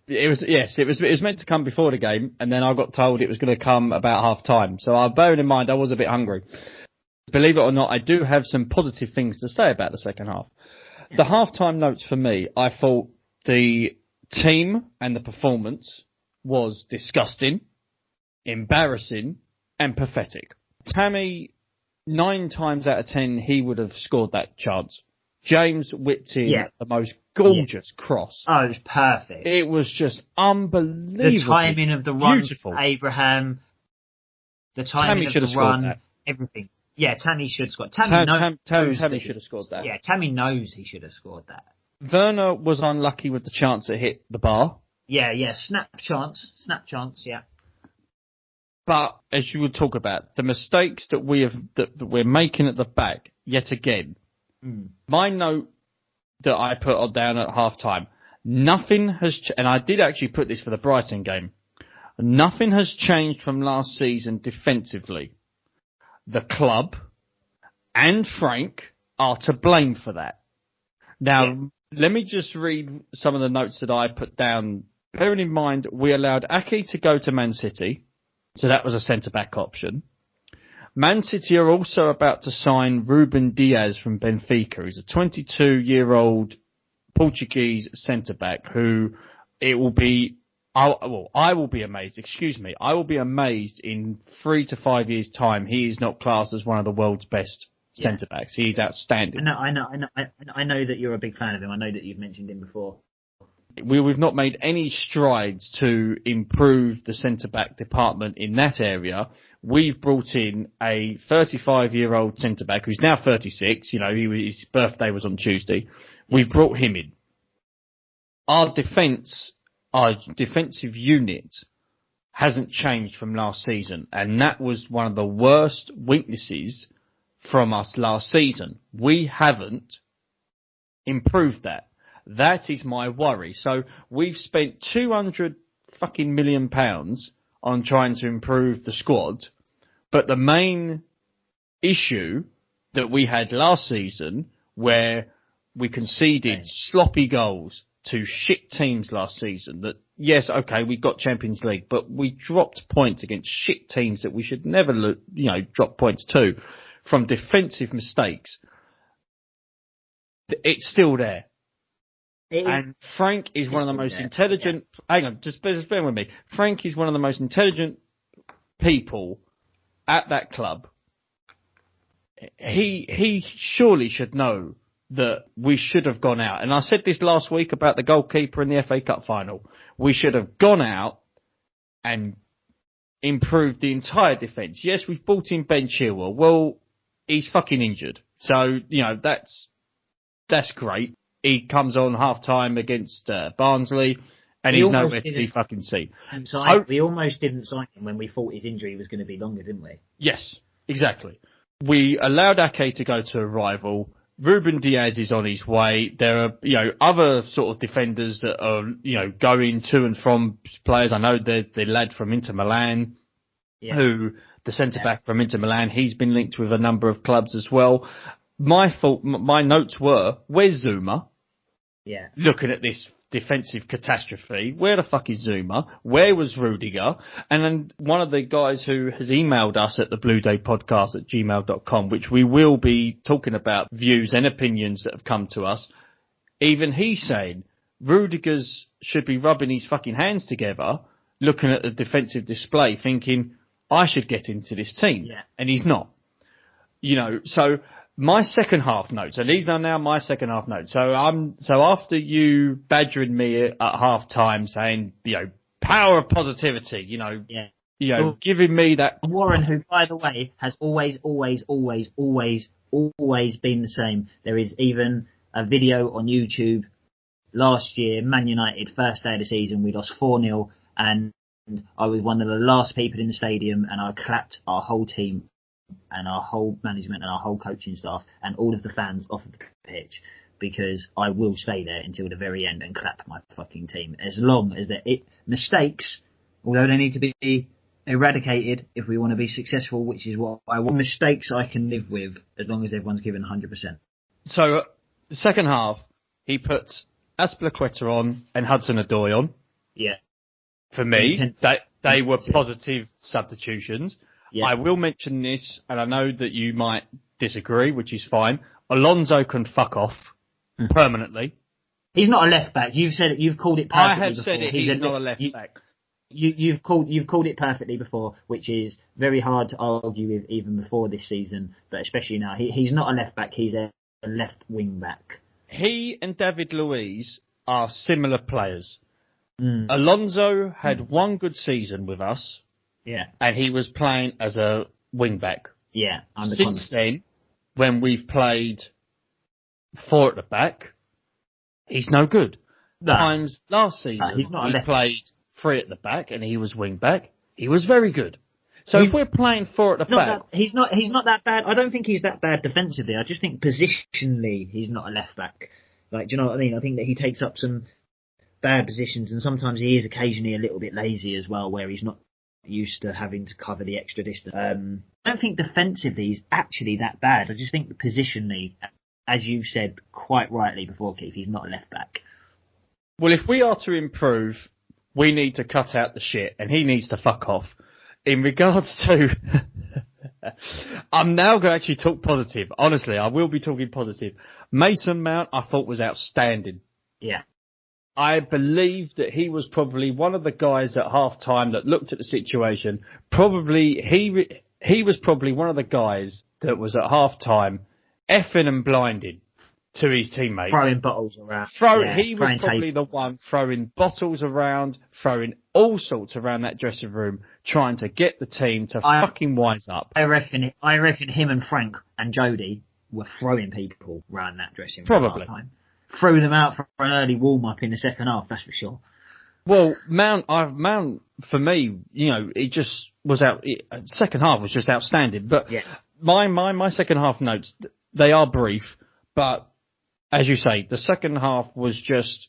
it was meant to come before the game, and then I got told it was going to come about half time. So, bearing in mind, I was a bit hungry. Believe it or not, I do have some positive things to say about the second half. The half-time notes for me, I thought the team and the performance was disgusting, embarrassing, and pathetic. Tammy, 9 times out of 10, he would have scored that chance. James whipped in the most gorgeous cross. Oh, it was perfect. It was just unbelievable. The timing of the run, beautiful. Abraham, the timing of the run, everything. Yeah, Tammy should have scored. Tammy should have scored that. Yeah, Tammy knows he should have scored that. Werner was unlucky with the chance that hit the bar. Yeah, snap chance, yeah. But as you would talk about, the mistakes that we're making at the back yet again. My note that I put down at half time, nothing has, and I did actually put this for the Brighton game, nothing has changed from last season defensively. The club and Frank are to blame for that. Now, let me just read some of the notes that I put down. Bearing in mind, we allowed Ake to go to Man City, so that was a centre-back option. Man City are also about to sign Ruben Diaz from Benfica. He's a 22-year-old Portuguese centre-back who I will be amazed. I will be amazed in 3 to 5 years' time. He is not classed as one of the world's best centre-backs. He's outstanding. I know that you're a big fan of him. I know that you've mentioned him before. We've not made any strides to improve the centre-back department in that area. We've brought in a 35-year-old centre-back who's now 36. His birthday was on Tuesday. We've brought him in. Our defensive unit hasn't changed from last season, and that was one of the worst weaknesses from us last season. We haven't improved that. That is my worry. So we've spent £200 million on trying to improve the squad, but the main issue that we had last season, where we conceded sloppy goals to shit teams last season, that yes, okay, we got Champions League, but we dropped points against shit teams that we should never drop points to from defensive mistakes. It's still there. And Frank is one of the most intelligent. Hang on, just bear with me. Frank is one of the most intelligent people at that club. He surely should know that we should have gone out. And I said this last week about the goalkeeper in the FA Cup final. We should have gone out and improved the entire defence. Yes, we've brought in Ben Chilwell. Well, he's fucking injured. So, that's great. He comes on half-time against Barnsley, and he's nowhere to be fucking seen. We almost didn't sign him when we thought his injury was going to be longer, didn't we? Yes, exactly. We allowed Ake to go to a rival. Ruben Diaz is on his way. There are, other sort of defenders that are, going to and from players. I know the lad from Inter Milan, the centre-back from Inter Milan, he's been linked with a number of clubs as well. My notes were, where's Zuma? Yeah. Looking at this defensive catastrophe, where the fuck is Zuma? Where was Rudiger? And then one of the guys who has emailed us at thebluedaypodcast@gmail.com, which we will be talking about views and opinions that have come to us, even he's saying, Rudiger's should be rubbing his fucking hands together, looking at the defensive display, thinking, I should get into this team. Yeah. And he's not. So my second half notes, and these are now my second half notes. So after you badgering me at half time saying, power of positivity, giving me that. Warren, who, by the way, has always been the same. There is even a video on YouTube last year, Man United, first day of the season, we lost 4-0, and I was one of the last people in the stadium, and I clapped our whole team and our whole management and our whole coaching staff and all of the fans off of the pitch, because I will stay there until the very end and clap my fucking team. As long as mistakes, although they need to be eradicated if we want to be successful, which is what I want. Mistakes I can live with as long as everyone's given 100%. So, the second half, he puts Azpilicueta on and Hudson-Odoi on. Yeah. For me, they were positive substitutions. Yeah. I will mention this, and I know that you might disagree, which is fine. Alonso can fuck off permanently. He's not a left back. You've said it. You've called it perfectly before. I have said it. He's not a left back. You've called it perfectly before, which is very hard to argue with even before this season, but especially now. He's not a left back. He's a left wing back. He and David Luiz are similar players. Alonso had one good season with us. Yeah. And he was playing as a wing back. Yeah. Since then, when we've played 4 at the back, he's no good. No. Times last season, we played 3 at the back and he was wing back. He was very good. So if we're playing 4 at the back... He's not that bad. I don't think he's that bad defensively. I just think positionally he's not a left back. Like, do you know what I mean? I think that he takes up some bad positions, and sometimes he is occasionally a little bit lazy as well, where he's not used to having to cover the extra distance. I don't think defensively he's actually that bad. I just think positionally, as you said quite rightly before, Keith, he's not a left back. Well, if we are to improve, we need to cut out the shit, and he needs to fuck off. In regards to... I'm now going to actually talk positive. Honestly, I will be talking positive. Mason Mount, I thought, was outstanding. Yeah. I believe that he was probably one of the guys at half-time that looked at the situation. Probably, he was probably one of the guys that was at half-time effing and blinded to his teamates. Throwing bottles around. He was probably the one throwing bottles around, throwing all sorts around that dressing room, trying to get the team to fucking wise up. I reckon him and Frank and Jody were throwing people around that dressing room. Probably. Threw them out for an early warm-up in the second half, that's for sure. Well, Mount, for me, it just was out. Second half was just outstanding. But my second half notes, they are brief, but as you say, the second half was just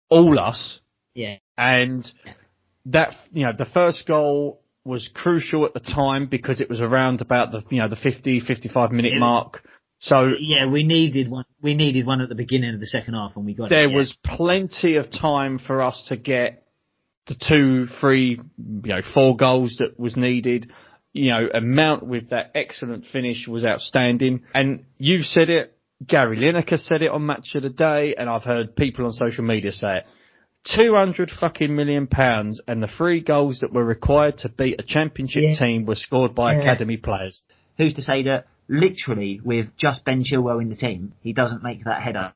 all us. Yeah. And that, the first goal was crucial at the time because it was around about the 50, 55 minute mark. So yeah, we needed one. We needed one at the beginning of the second half, and we got it. There was plenty of time for us to get the 2, 3, 4 goals that was needed. A Mount with that excellent finish was outstanding. And you've said it, Gary Lineker said it on Match of the Day, and I've heard people on social media say it. 200 fucking million pounds, and the 3 goals that were required to beat a championship team were scored by academy players. Who's to say that literally with just Ben Chilwell in the team, he doesn't make that header?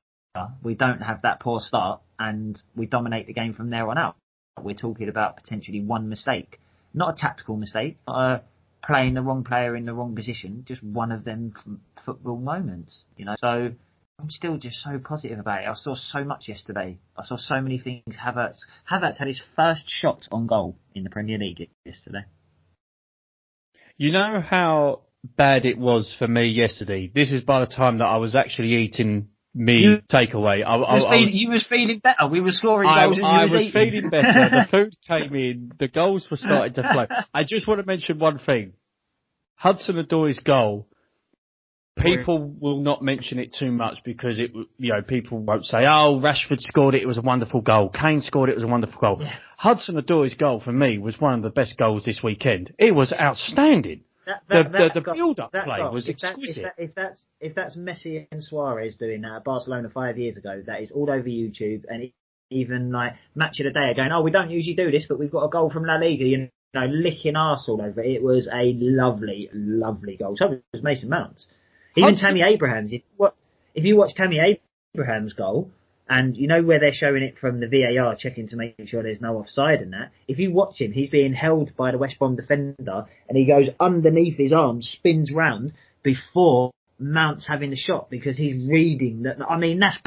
We don't have that poor start, and we dominate the game from there on out. We're talking about potentially one mistake. Not a tactical mistake, not playing the wrong player in the wrong position, just one of them football moments, So I'm still just so positive about it. I saw so much yesterday. I saw so many things. Havertz had his first shot on goal in the Premier League yesterday. You know how bad it was for me yesterday? This is by the time that I was actually eating takeaway. You was feeling better. We were scoring goals. I was feeling better. The food came in. The goals were starting to flow. I just want to mention one thing. Hudson-Odoi's goal. People will not mention it too much because people won't say, "Oh, Rashford scored it. It was a wonderful goal. Kane scored it. It was a wonderful goal." Yeah. Hudson-Odoi's goal for me was one of the best goals this weekend. It was outstanding. The build-up play was exquisite. If that's Messi and Suarez doing that at Barcelona 5 years ago, that is all over YouTube, and even like Match of the Day are going, oh, we don't usually do this, but we've got a goal from La Liga, you know, licking arse all over it. It was a lovely, lovely goal. So was Mason Mount's. Even Tammy Abraham's. If you watch Tammy Abraham's goal, and you know where they're showing it from the VAR, checking to make sure there's no offside and that, if you watch him, he's being held by the West Brom defender, and he goes underneath his arm, spins round before Mount's having the shot, because he's reading that. I mean, that's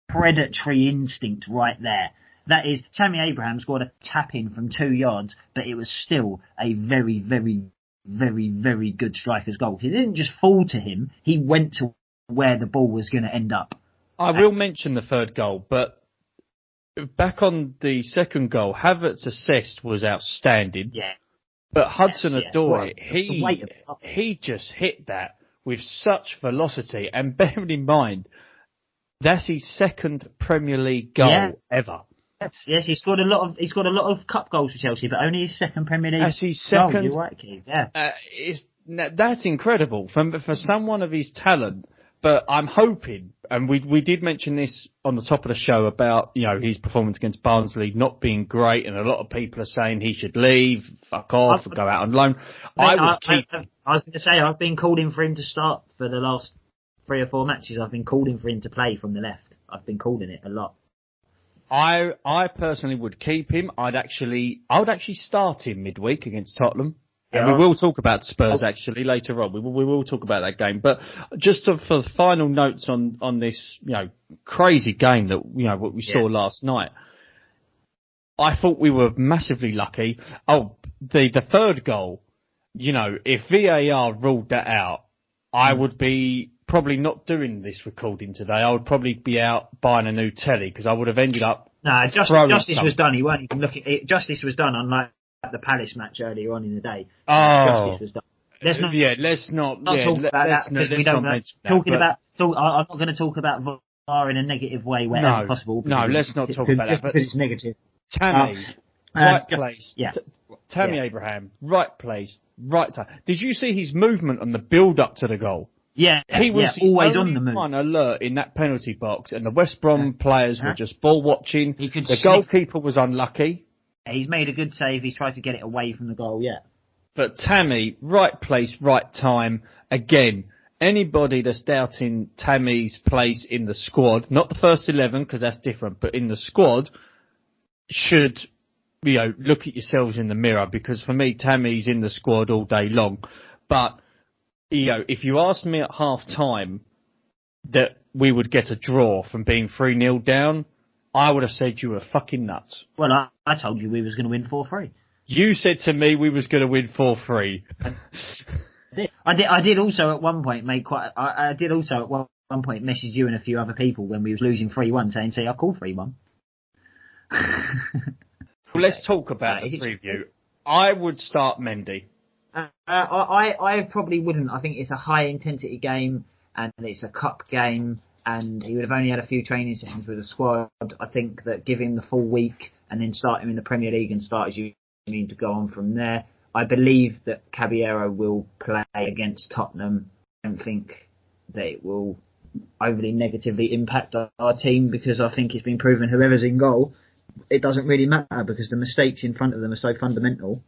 predatory instinct right there. That is, Tammy Abraham scored a tap-in from 2 yards, but it was still a very, very, very, very good striker's goal. He didn't just fall to him, he went to where the ball was going to end up. I will mention the third goal, but back on the second goal, Havertz's assist was outstanding. Yeah. But Hudson-Odoi, he just hit that with such velocity, and bearing in mind, that's his second Premier League goal ever. Yes, he scored a lot of cup goals for Chelsea, but only his second Premier League. That's his second. Goal. You're right, Keith. Yeah. That's incredible for someone of his talent. But I'm hoping, and we did mention this on the top of the show about, you know, his performance against Barnsley not being great, and a lot of people are saying he should leave, fuck off, go out on loan. I was going to say, I've been calling for him to start for the last 3 or 4 matches. I've been calling for him to play from the left. I've been calling it a lot. I personally would keep him. I would actually start him midweek against Tottenham. And we will talk about Spurs actually later on. We will talk about that game. But just for the final notes on this, you know, crazy game that, you know, what we saw last night. I thought we were massively lucky. Oh, the third goal, you know, if VAR ruled that out, I would be probably not doing this recording today. I would probably be out buying a new telly, because I would have ended up. No, justice was done. He weren't even looking. Justice was done, unlike the Palace match earlier on in the day. Justice was done. Let's not talk about that, because we don't know. I'm not going to talk about VAR in a negative way wherever possible. No, let's not talk about that. Because it's negative. Tammy, right place. Yeah. Tammy Abraham, right place, right time. Did you see his movement on the build-up to the goal? Yeah, he was always on the move. One alert in that penalty box, and the West Brom players were just ball watching. The goalkeeper was unlucky. He's made a good save. He's tried to get it away from the goal. Yeah. But Tammy, right place, right time. Again, anybody that's doubting Tammy's place in the squad, not the first 11 because that's different, but in the squad, should, you know, look at yourselves in the mirror, because for me, Tammy's in the squad all day long. But, you know, if you asked me at half time that we would get a draw from being 3-0 down, I would have said you were fucking nuts. Well, I told you we was going to win 4-3. You said to me we was going to win 4-3. I did also at one point message you and a few other people when we was losing 3-1, saying, "See, I called 3-1." Well, let's talk about the preview. I would start Mendy. I probably wouldn't. I think it's a high intensity game, and it's a cup game, and he would have only had a few training sessions with the squad. I think that give him the full week and then start him in the Premier League and start as you need to go on from there. I believe that Caballero will play against Tottenham. I don't think that it will overly negatively impact our team, because I think it's been proven whoever's in goal, it doesn't really matter, because the mistakes in front of them are so fundamental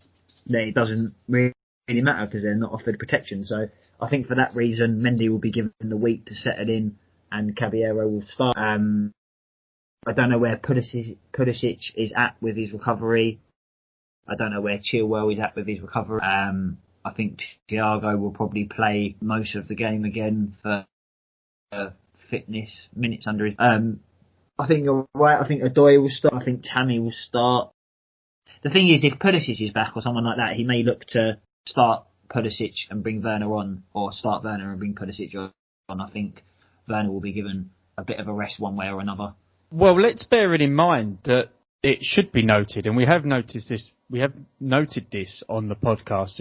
that it doesn't really matter, because they're not offered protection. So I think for that reason, Mendy will be given the week to settle in, and Caballero will start. I don't know where Pulisic is at with his recovery. I don't know where Chilwell is at with his recovery. I think Thiago will probably play most of the game again for fitness, minutes under his. I think you're right. I think Odoi will start. I think Tammy will start. The thing is, if Pulisic is back or someone like that, he may look to start Pulisic and bring Werner on, or start Werner and bring Pulisic on. I think Werner will be given a bit of a rest one way or another. Well, let's bear it in mind that it should be noted, and we have noted this on the podcast,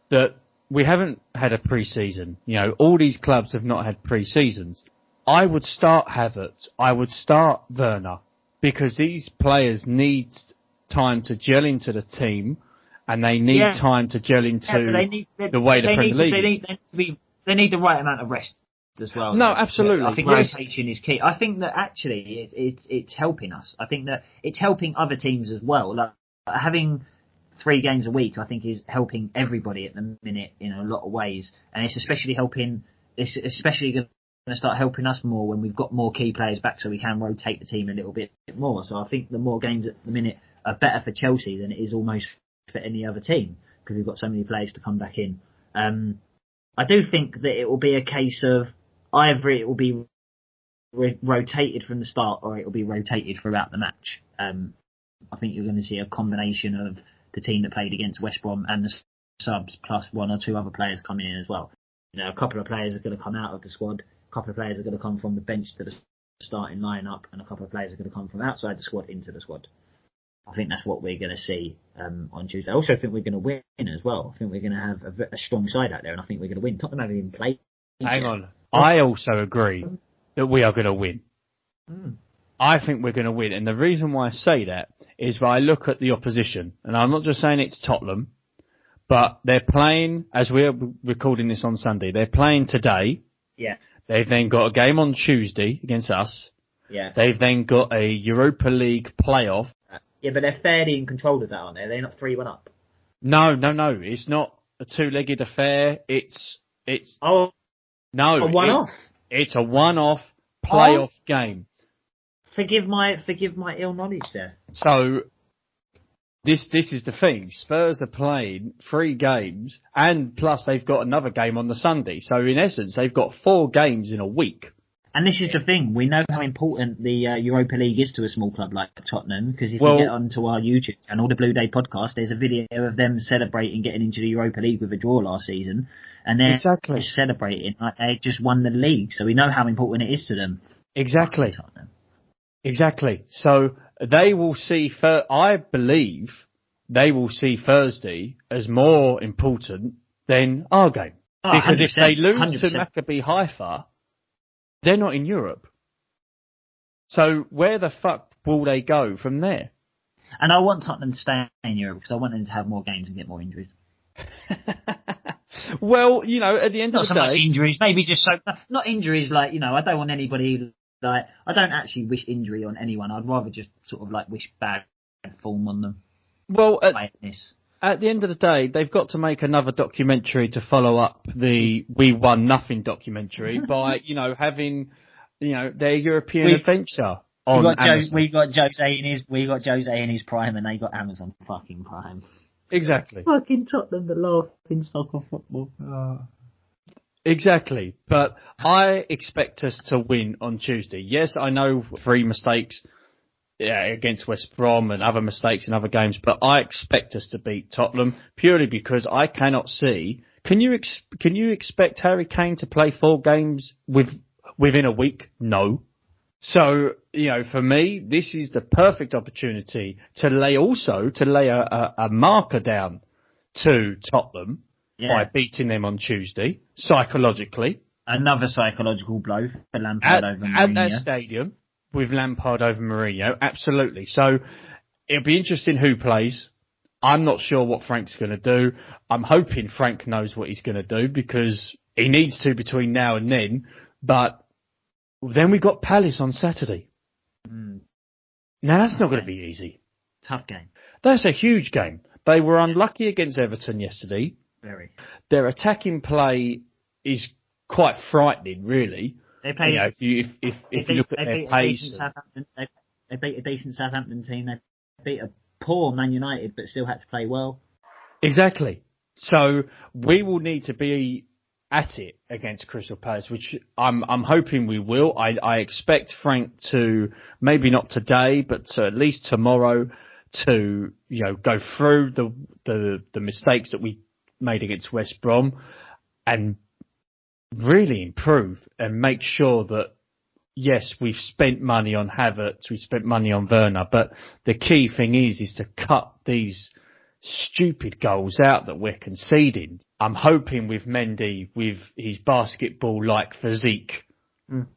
that we haven't had a pre-season. You know, all these clubs have not had pre-seasons. I would start Havertz. I would start Werner, because these players need time to gel into the team and they need time to gel into the way the Premier League is. They need the right amount of rest as well. No, absolutely. I think rotation is key. I think that actually it's helping us. I think that it's helping other teams as well. Like having 3 games a week, I think, is helping everybody at the minute in a lot of ways, and it's especially going to start helping us more when we've got more key players back, so we can rotate the team a little bit more. So I think the more games at the minute are better for Chelsea than it is almost for any other team, because we've got so many players to come back in. I do think that it will be a case of either it will be rotated from the start or it will be rotated throughout the match. I think you're going to see a combination of the team that played against West Brom and the subs, plus 1 or 2 other players coming in as well. You know, a couple of players are going to come out of the squad, a couple of players are going to come from the bench to the starting lineup, and a couple of players are going to come from outside the squad into the squad. I think that's what we're going to see on Tuesday. I also think we're going to win as well. I think we're going to have a strong side out there, and I think we're going to win. Tottenham haven't even played. Hang on. I also agree that we are going to win. I think we're going to win, and the reason why I say that is when I look at the opposition, and I'm not just saying it's Tottenham, but they're playing, as we're recording this on Sunday, they're playing today. Yeah. They've then got a game on Tuesday against us. Yeah. They've then got a Europa League playoff. Yeah, but they're fairly in control of that, aren't they? They're not 3-1 up. No. It's not a 2-legged affair. It's a one-off. It's a one-off playoff game. Forgive my ill knowledge there. So this is the thing. Spurs are playing 3 games, and plus they've got another game on the Sunday. So in essence, they've got 4 games in a week. And this is the thing. We know how important the Europa League is to a small club like Tottenham, because if you get onto our YouTube channel, the Blue Day podcast, there's a video of them celebrating getting into the Europa League with a draw last season. And they're celebrating like they just won the league. So we know how important it is to them. Exactly. So they will see, I believe they will see Thursday as more important than our game. Because if they lose 100%. To Maccabi Haifa, they're not in Europe. So where the fuck will they go from there? And I want Tottenham to stay in Europe because I want them to have more games and get more injuries. Well, you know, at the end of the day... Not so much injuries, maybe just not injuries like, you know, I don't want anybody... Like, I don't actually wish injury on anyone. I'd rather just sort of like wish bad form on them. Well, at the end of the day, they've got to make another documentary to follow up the We Won Nothing documentary by, you know, having, you know, their European adventure on Amazon. We got Jose in his prime, and they got Amazon fucking Prime. Exactly. Fucking Tottenham, the laughing stock of football. Exactly, but I expect us to win on Tuesday. Yes, I know 3 mistakes against West Brom and other mistakes in other games, but I expect us to beat Tottenham purely because I cannot see. Can you expect Harry Kane to play 4 games within a week? No. So, you know, for me, this is the perfect opportunity to lay a marker down to Tottenham. By beating them on Tuesday, psychologically. Another psychological blow for Lampard over Mourinho. At their stadium, with Lampard over Mourinho, absolutely. So, it'll be interesting who plays. I'm not sure what Frank's going to do. I'm hoping Frank knows what he's going to do, because he needs to between now and then. But then we've got Palace on Saturday. Now, that's not going to be easy. Tough game. That's a huge game. They were unlucky against Everton yesterday. Very. Their attacking play is quite frightening, really. They play. You know, if you look at their pace, they beat a decent Southampton team. They beat a poor Man United, but still had to play well. Exactly. So we will need to be at it against Crystal Palace, which I'm hoping we will. I expect Frank to, maybe not today, but to at least tomorrow, to, you know, go through the mistakes that we made against West Brom and really improve and make sure that, yes, we've spent money on Havertz, we've spent money on Werner, but the key thing is to cut these stupid goals out that we're conceding. I'm hoping with Mendy, with his basketball-like physique,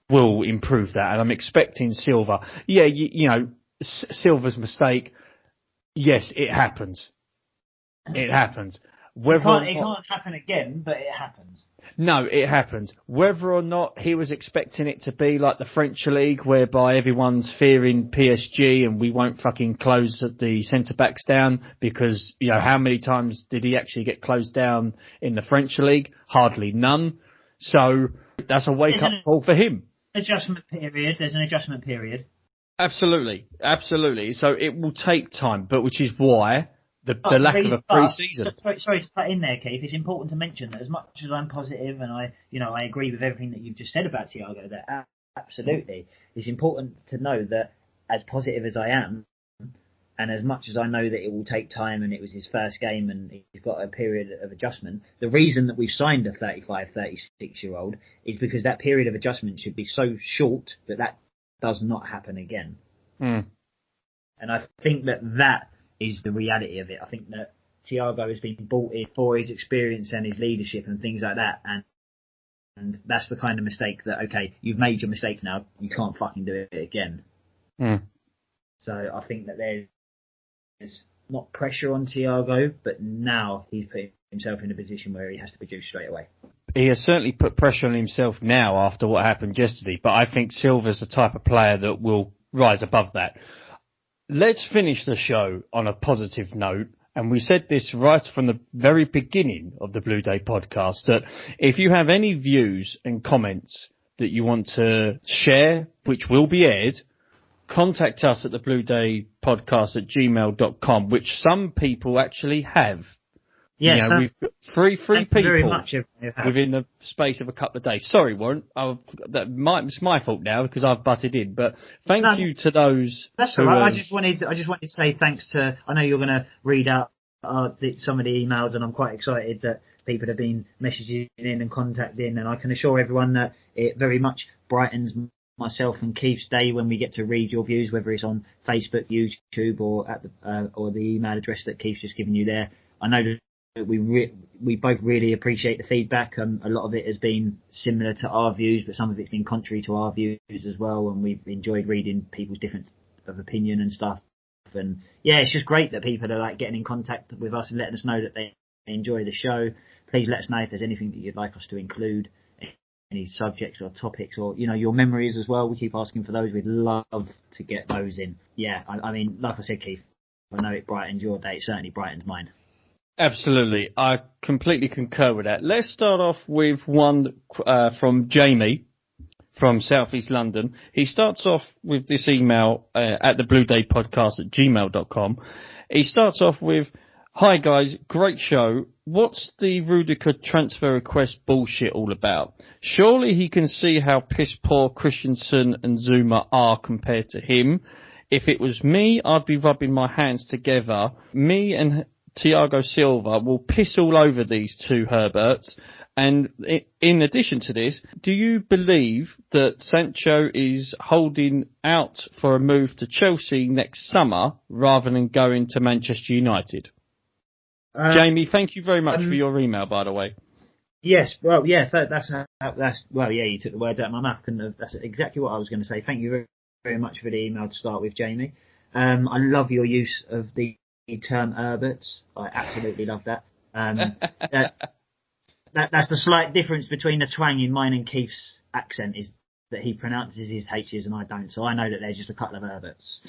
will improve that. And I'm expecting Silva. Yeah, you know, Silva's mistake, yes, it happens. it happens. It can't happen again, but it happens. No, it happens. Whether or not he was expecting it to be like the French league, whereby everyone's fearing PSG and we won't fucking close the centre backs down because, you know, how many times did he actually get closed down in the French league? Hardly none. So that's a wake up call for him. There's an adjustment period. Absolutely. So it will take time, but which is why the lack of a pre-season. Sorry to cut in there, Keith. It's important to mention that as much as I'm positive and I agree with everything that you've just said about Thiago there, absolutely. It's important to know that as positive as I am, and as much as I know that it will take time and it was his first game and he's got a period of adjustment, the reason that we've signed a 35, 36-year-old is because that period of adjustment should be so short that does not happen again. Mm. And I think that is the reality of it. I think that Thiago has been brought in for his experience and his leadership and things like that. And that's the kind of mistake that, okay, you've made your mistake now. You can't fucking do it again. Mm. So I think that there's not pressure on Thiago, but now he's put himself in a position where he has to produce straight away. He has certainly put pressure on himself now after what happened yesterday, but I think Silva's the type of player that will rise above that. Let's finish the show on a positive note. And we said this right from the very beginning of the Blue Day podcast, that if you have any views and comments that you want to share, which will be aired, contact us at the thebluedaypodcast@gmail.com, which some people actually have. Yes, you know, we've got three people very much within the space of a couple of days. Sorry, Warren, it's my fault now because I've butted in. But thank you to those. That's all right. I just wanted to say thanks to. I know you're going to read out some of the emails, and I'm quite excited that people have been messaging in and contacting. And I can assure everyone that it very much brightens myself and Keith's day when we get to read your views, whether it's on Facebook, YouTube, or at or the email address that Keith's just given you there. I know that we both really appreciate the feedback. A lot of it has been similar to our views, but some of it's been contrary to our views as well. And we've enjoyed reading people's different of opinion and stuff. And yeah, it's just great that people are like getting in contact with us and letting us know that they enjoy the show. Please let us know if there's anything that you'd like us to include, any subjects or topics, or your memories as well. We keep asking for those. We'd love to get those in. Yeah, I mean, like I said, Keith, I know it brightens your day. It certainly brightens mine. Absolutely. I completely concur with that. Let's start off with one from Jamie from South East London. He starts off with this email at thebluedaypodcast@gmail.com. He starts off with, "Hi guys, great show. What's the Rudiger transfer request bullshit all about? Surely he can see how piss poor Christensen and Zuma are compared to him. If it was me, I'd be rubbing my hands together. Me and Thiago Silva will piss all over these two Herberts. And in addition to this, do you believe that Sancho is holding out for a move to Chelsea next summer rather than going to Manchester United?" Jamie, thank you very much for your email, by the way. Yes, well, yeah, you took the words out of my mouth. That's exactly what I was going to say. Thank you very, very much for the email to start with, Jamie. I love your use of the term Herberts. I absolutely love that. That's the slight difference between the twang in mine and Keith's accent, is that he pronounces his H's and I don't. So I know that they're just a couple of Herberts.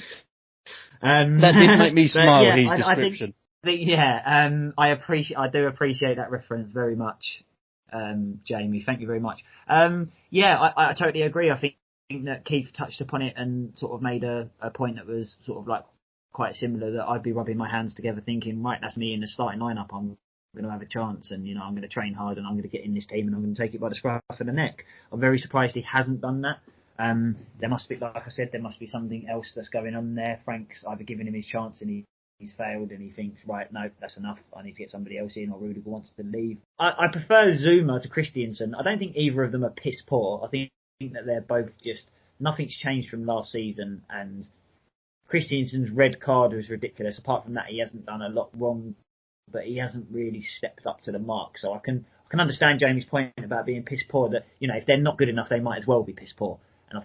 That did make me smile, his description. I do appreciate that reference very much, Jamie. Thank you very much. I totally agree. I think that Keith touched upon it and sort of made a point that was sort of like quite similar, that I'd be rubbing my hands together thinking, right, that's me in the starting lineup. I'm going to have a chance, and I'm going to train hard, and I'm going to get in this team, and I'm going to take it by the scruff of the neck. I'm very surprised he hasn't done that. There must be, like I said, there must be something else that's going on there. Frank's either given him his chance and he's failed, and he thinks, right, no, that's enough. I need to get somebody else in, or Rudiger wants to leave. I prefer Zuma to Christensen. I don't think either of them are piss poor. I think that they're both just, nothing's changed from last season, and Christensen's red card was ridiculous. Apart from that, he hasn't done a lot wrong, but he hasn't really stepped up to the mark. So I can understand Jamie's point about being piss poor, that, if they're not good enough, they might as well be piss poor. And I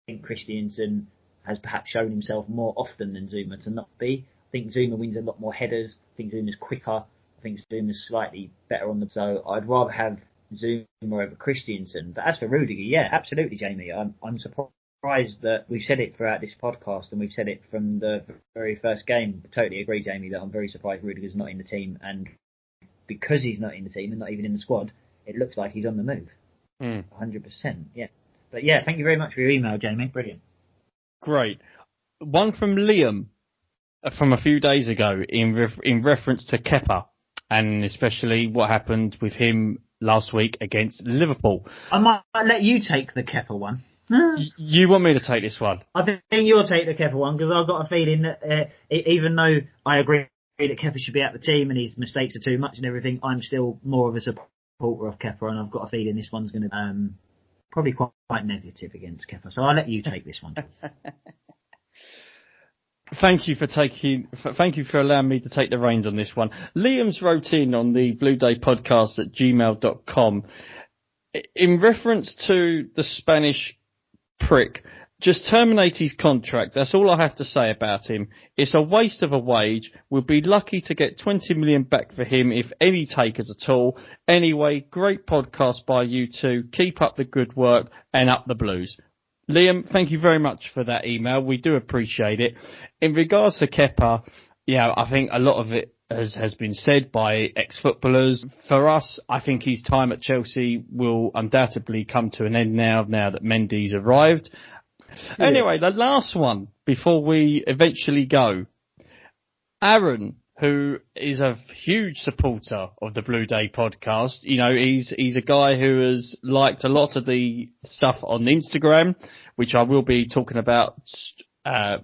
think Christensen has perhaps shown himself more often than Zuma to not be. I think Zuma wins a lot more headers. I think Zuma's quicker. think Zuma's slightly better on the. So I'd rather have Zuma over Christiansen. But as for Rudiger, yeah, absolutely, Jamie. I'm surprised that we've said it throughout this podcast and we've said it from the very first game. Totally agree, Jamie, that I'm very surprised Rudiger's not in the team, and because he's not in the team and not even in the squad, it looks like he's on the move. 100%, yeah. But yeah, thank you very much for your email, Jamie. Brilliant. Great. One from Liam from a few days ago in reference to Kepa, and especially what happened with him last week against Liverpool. I might let you take the Kepa one. You want me to take this one? I think you'll take the Kepa one, because I've got a feeling that even though I agree that Kepa should be out the team and his mistakes are too much and everything, I'm still more of a supporter of Kepa, and I've got a feeling this one's going to probably quite negative against Kepa. So I'll let you take this one. Thank you for allowing me to take the reins on this one. Liam's wrote in on the thebluedaypodcast at gmail.com in reference to the Spanish prick. Just terminate his contract. That's all I have to say about him. It's a waste of a wage. We'll be lucky to get 20 million back for him, if any takers at all. Anyway, great podcast by you two. Keep up the good work and up the Blues. Liam, thank you very much for that email. We do appreciate it. In regards to Kepa, yeah, I think a lot of it has been said by ex-footballers. For us, I think his time at Chelsea will undoubtedly come to an end now that Mendy's arrived. Yeah. Anyway, the last one before we eventually go. Aaron, who is a huge supporter of the Blue Day podcast. You know, he's a guy who has liked a lot of the stuff on Instagram, which I will be talking about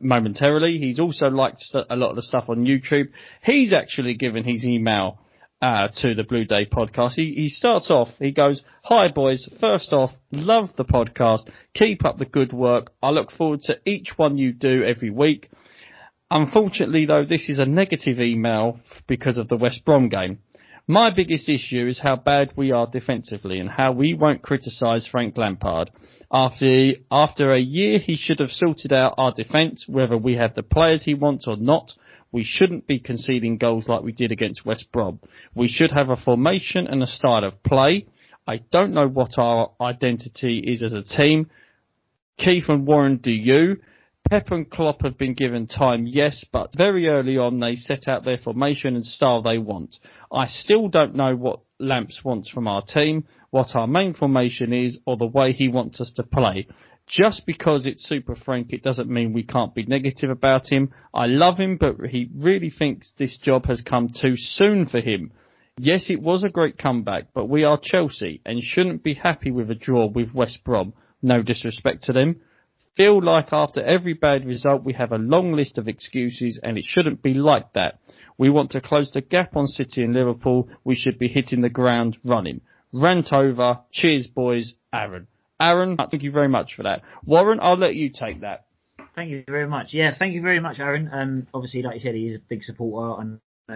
momentarily. He's also liked a lot of the stuff on YouTube. He's actually given his email to the Blue Day podcast. He starts off, he goes, "Hi boys, first off, love the podcast. Keep up the good work. I look forward to each one you do every week. Unfortunately, though, this is a negative email because of the West Brom game. My biggest issue is how bad we are defensively and how we won't criticise Frank Lampard. After a year, he should have sorted out our defence, whether we have the players he wants or not. We shouldn't be conceding goals like we did against West Brom. We should have a formation and a style of play. I don't know what our identity is as a team. Keith and Warren, do you? Pep and Klopp have been given time, yes, but very early on they set out their formation and style they want. I still don't know what Lamps wants from our team, what our main formation is, or the way he wants us to play. Just because it's Super Frank, it doesn't mean we can't be negative about him. I love him, but he really thinks this job has come too soon for him. Yes, it was a great comeback, but we are Chelsea and shouldn't be happy with a draw with West Brom. No disrespect to them. Feel like after every bad result we have a long list of excuses, and it shouldn't be like that. We want to close the gap on City and Liverpool. We should be hitting the ground running. Rant over. Cheers, boys. Aaron. Aaron, thank you very much for that. Warren, I'll let you take that. Thank you very much. Yeah, thank you very much, Aaron. Obviously, like you said, he is a big supporter, and I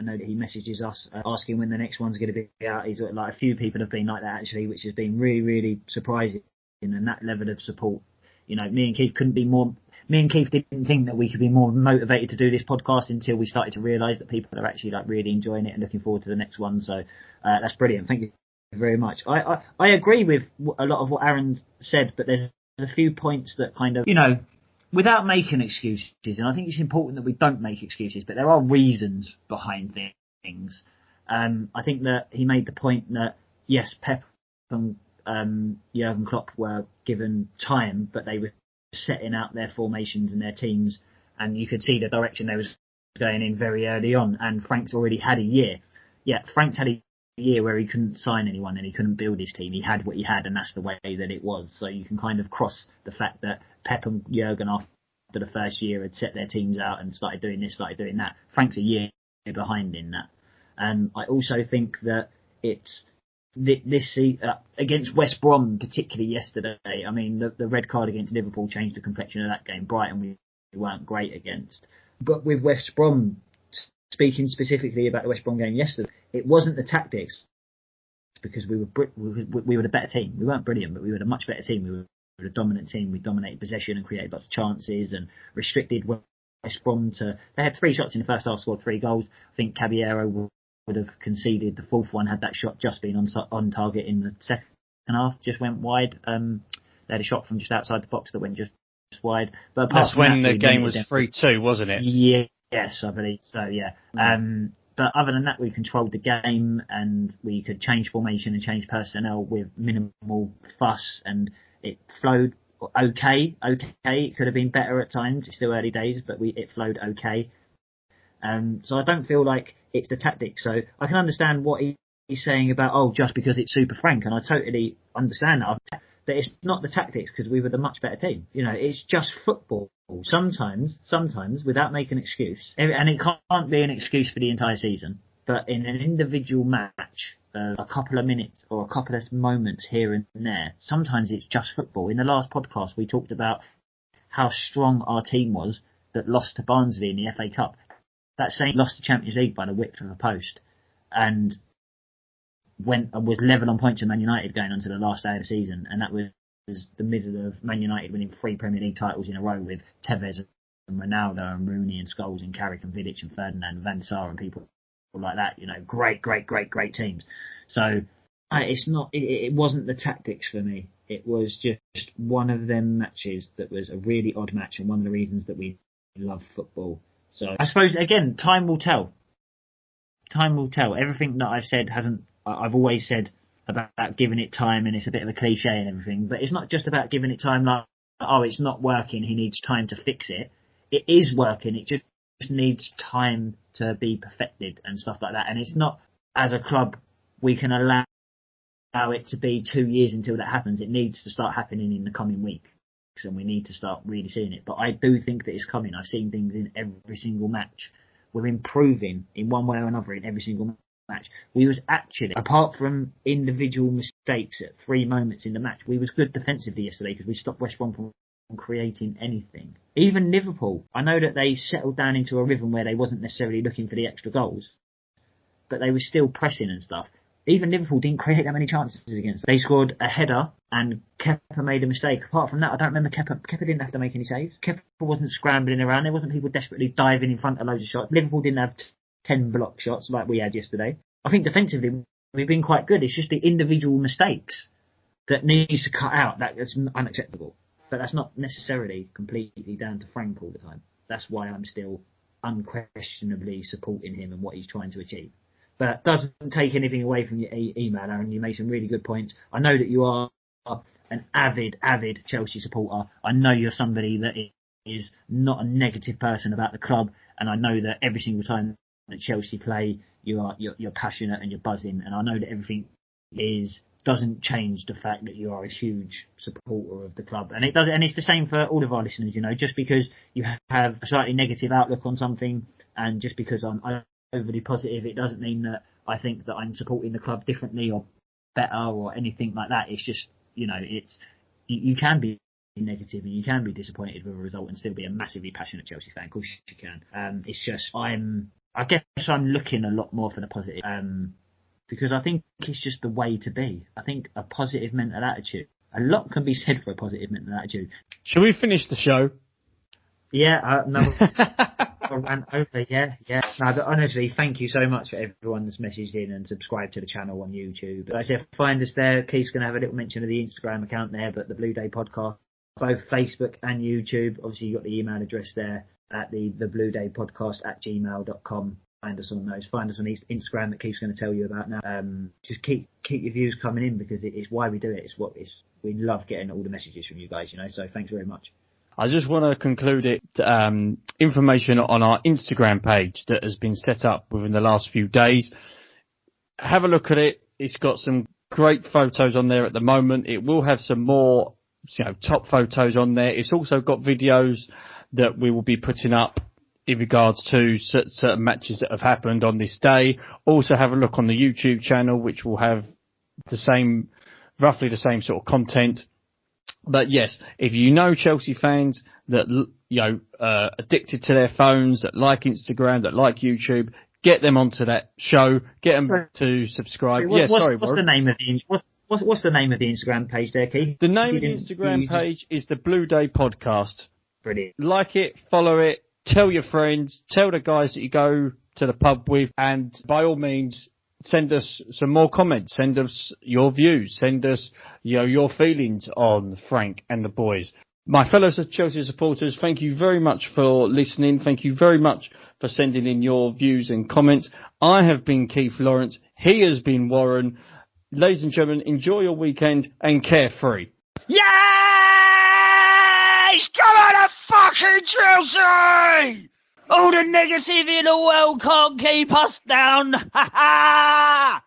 know that he messages us asking when the next one's going to be out. He's like, a few people have been like that actually, which has been really, really surprising. And that level of support, you know, me and Keith didn't think that we could be more motivated to do this podcast until we started to realise that people are actually like really enjoying it and looking forward to the next one. So that's brilliant. Thank you very much. I agree with a lot of what Aaron said, but there's a few points that kind of, you know, without making excuses, and I think it's important that we don't make excuses, but there are reasons behind things. I think that he made the point that, yes, Pep and Jurgen Klopp were given time, but they were setting out their formations and their teams, and you could see the direction they was going in very early on, and Frank's already had a year. Yeah, Frank's had a year where he couldn't sign anyone and he couldn't build his team. He had what he had, and that's the way that it was. So you can kind of cross the fact that Pep and Jurgen after the first year had set their teams out and started doing this, started doing that. Frank's a year behind in that. I also think that it's this against West Brom, particularly yesterday. I mean, the red card against Liverpool changed the complexion of that game. Brighton we weren't great against, but with West Brom, speaking specifically about the West Brom game yesterday, it wasn't the tactics, because we were the better team. We weren't brilliant, but we were a much better team. We were a dominant team. We dominated possession and created lots of chances and restricted West Brom to. They had 3 shots in the first half, scored 3 goals. I think Caballero would have conceded the fourth one had that shot just been on target in the second half. Just went wide. They had a shot from just outside the box that went just wide. But apart that's when that, the game was 3-2, wasn't it? Yes, I believe so. Yeah. But other than that, we controlled the game and we could change formation and change personnel with minimal fuss, and it flowed okay. It could have been better at times. It's still early days, but it flowed okay. So I don't feel like it's the tactics. So I can understand what he's saying about, just because it's Super Frank, and I totally understand that. But it's not the tactics, because we were the much better team. It's just football. Sometimes, without making an excuse, and it can't be an excuse for the entire season, but in an individual match, a couple of minutes or a couple of moments here and there, sometimes it's just football. In the last podcast, we talked about how strong our team was that lost to Barnsley in the FA Cup. That same lost the Champions League by the width of a post, and was level on points with Man United going on to the last day of the season, and that was the middle of Man United winning 3 Premier League titles in a row with Tevez and Ronaldo and Rooney and Scholes and Carrick and Vidic and Ferdinand and Van Sar and people like that. Great teams. So it wasn't the tactics for me. It was just one of them matches that was a really odd match, and one of the reasons that we love football. So I suppose, again, time will tell. Time will tell. Everything that I've said I've always said about giving it time, and it's a bit of a cliche and everything, but it's not just about giving it time like, it's not working, he needs time to fix it. It is working, it just needs time to be perfected and stuff like that. And it's not, as a club, we can allow it to be 2 years until that happens. It needs to start happening in the coming weeks, and we need to start really seeing it. But I do think that it's coming. I've seen things in every single match. We're improving in one way or another in every single match. We was actually, apart from individual mistakes at 3 moments in the match, we was good defensively yesterday because we stopped West Brom from creating anything. Even Liverpool, I know that they settled down into a rhythm where they wasn't necessarily looking for the extra goals, but they were still pressing and stuff. Even Liverpool didn't create that many chances against them. They scored a header and Kepa made a mistake. Apart from that, I don't remember Kepa. Kepa didn't have to make any saves. Kepa wasn't scrambling around. There wasn't people desperately diving in front of loads of shots. Liverpool didn't have 10 block shots like we had yesterday. I think defensively we've been quite good. It's just the individual mistakes that needs to cut out. That's unacceptable. But that's not necessarily completely down to Frank all the time. That's why I'm still unquestionably supporting him and what he's trying to achieve. But doesn't take anything away from your email, Aaron. You made some really good points. I know that you are an avid Chelsea supporter. I know you're somebody that is not a negative person about the club, and I know that every single time that Chelsea play, you're passionate and you're buzzing. And I know that everything doesn't change the fact that you are a huge supporter of the club. And it's the same for all of our listeners. Just because you have a slightly negative outlook on something, and just because I'm overly positive, it doesn't mean that I think that I'm supporting the club differently or better or anything like that. It's just, you can be negative and you can be disappointed with a result and still be a massively passionate Chelsea fan. Of course you can. It's just, I guess I'm looking a lot more for the positive, because I think it's just the way to be. I think a positive mental attitude, a lot can be said for a positive mental attitude. Shall we finish the show? Yeah, no. I ran over, yeah. No, but honestly, thank you so much for everyone that's messaged in and subscribed to the channel on YouTube. Like I said, find us there. Keith's going to have a little mention of the Instagram account there, but the Blue Day Podcast, both Facebook and YouTube. Obviously, you've got the email address there at the thebluedaypodcast@gmail.com. Find us on those. Find us on Instagram that Keith's going to tell you about now. Just keep your views coming in, because it is why we do it. We love getting all the messages from you guys, so thanks very much. I just want to conclude it, information on our Instagram page that has been set up within the last few days. Have a look at it. It's got some great photos on there at the moment. It will have some more, top photos on there. It's also got videos that we will be putting up in regards to certain matches that have happened on this day. Also have a look on the YouTube channel, which will have roughly the same sort of content. But yes, if you know Chelsea fans that addicted to their phones, that like Instagram, that like YouTube, get them onto that show. Get them to subscribe. What's the name of what's the name of the Instagram page there, Keith? The name of the Instagram page is the Blue Day Podcast. Brilliant. Like it, follow it, tell your friends, tell the guys that you go to the pub with, and by all means, send us some more comments, send us your views, send us your feelings on Frank and the boys. My fellow Chelsea supporters, thank you very much for listening. Thank you very much for sending in your views and comments. I have been Keith Lawrence. He has been Warren. Ladies and gentlemen, enjoy your weekend and carefree. Yes! Come on, a fucking Chelsea! All the negativity in the world can't keep us down. Ha ha!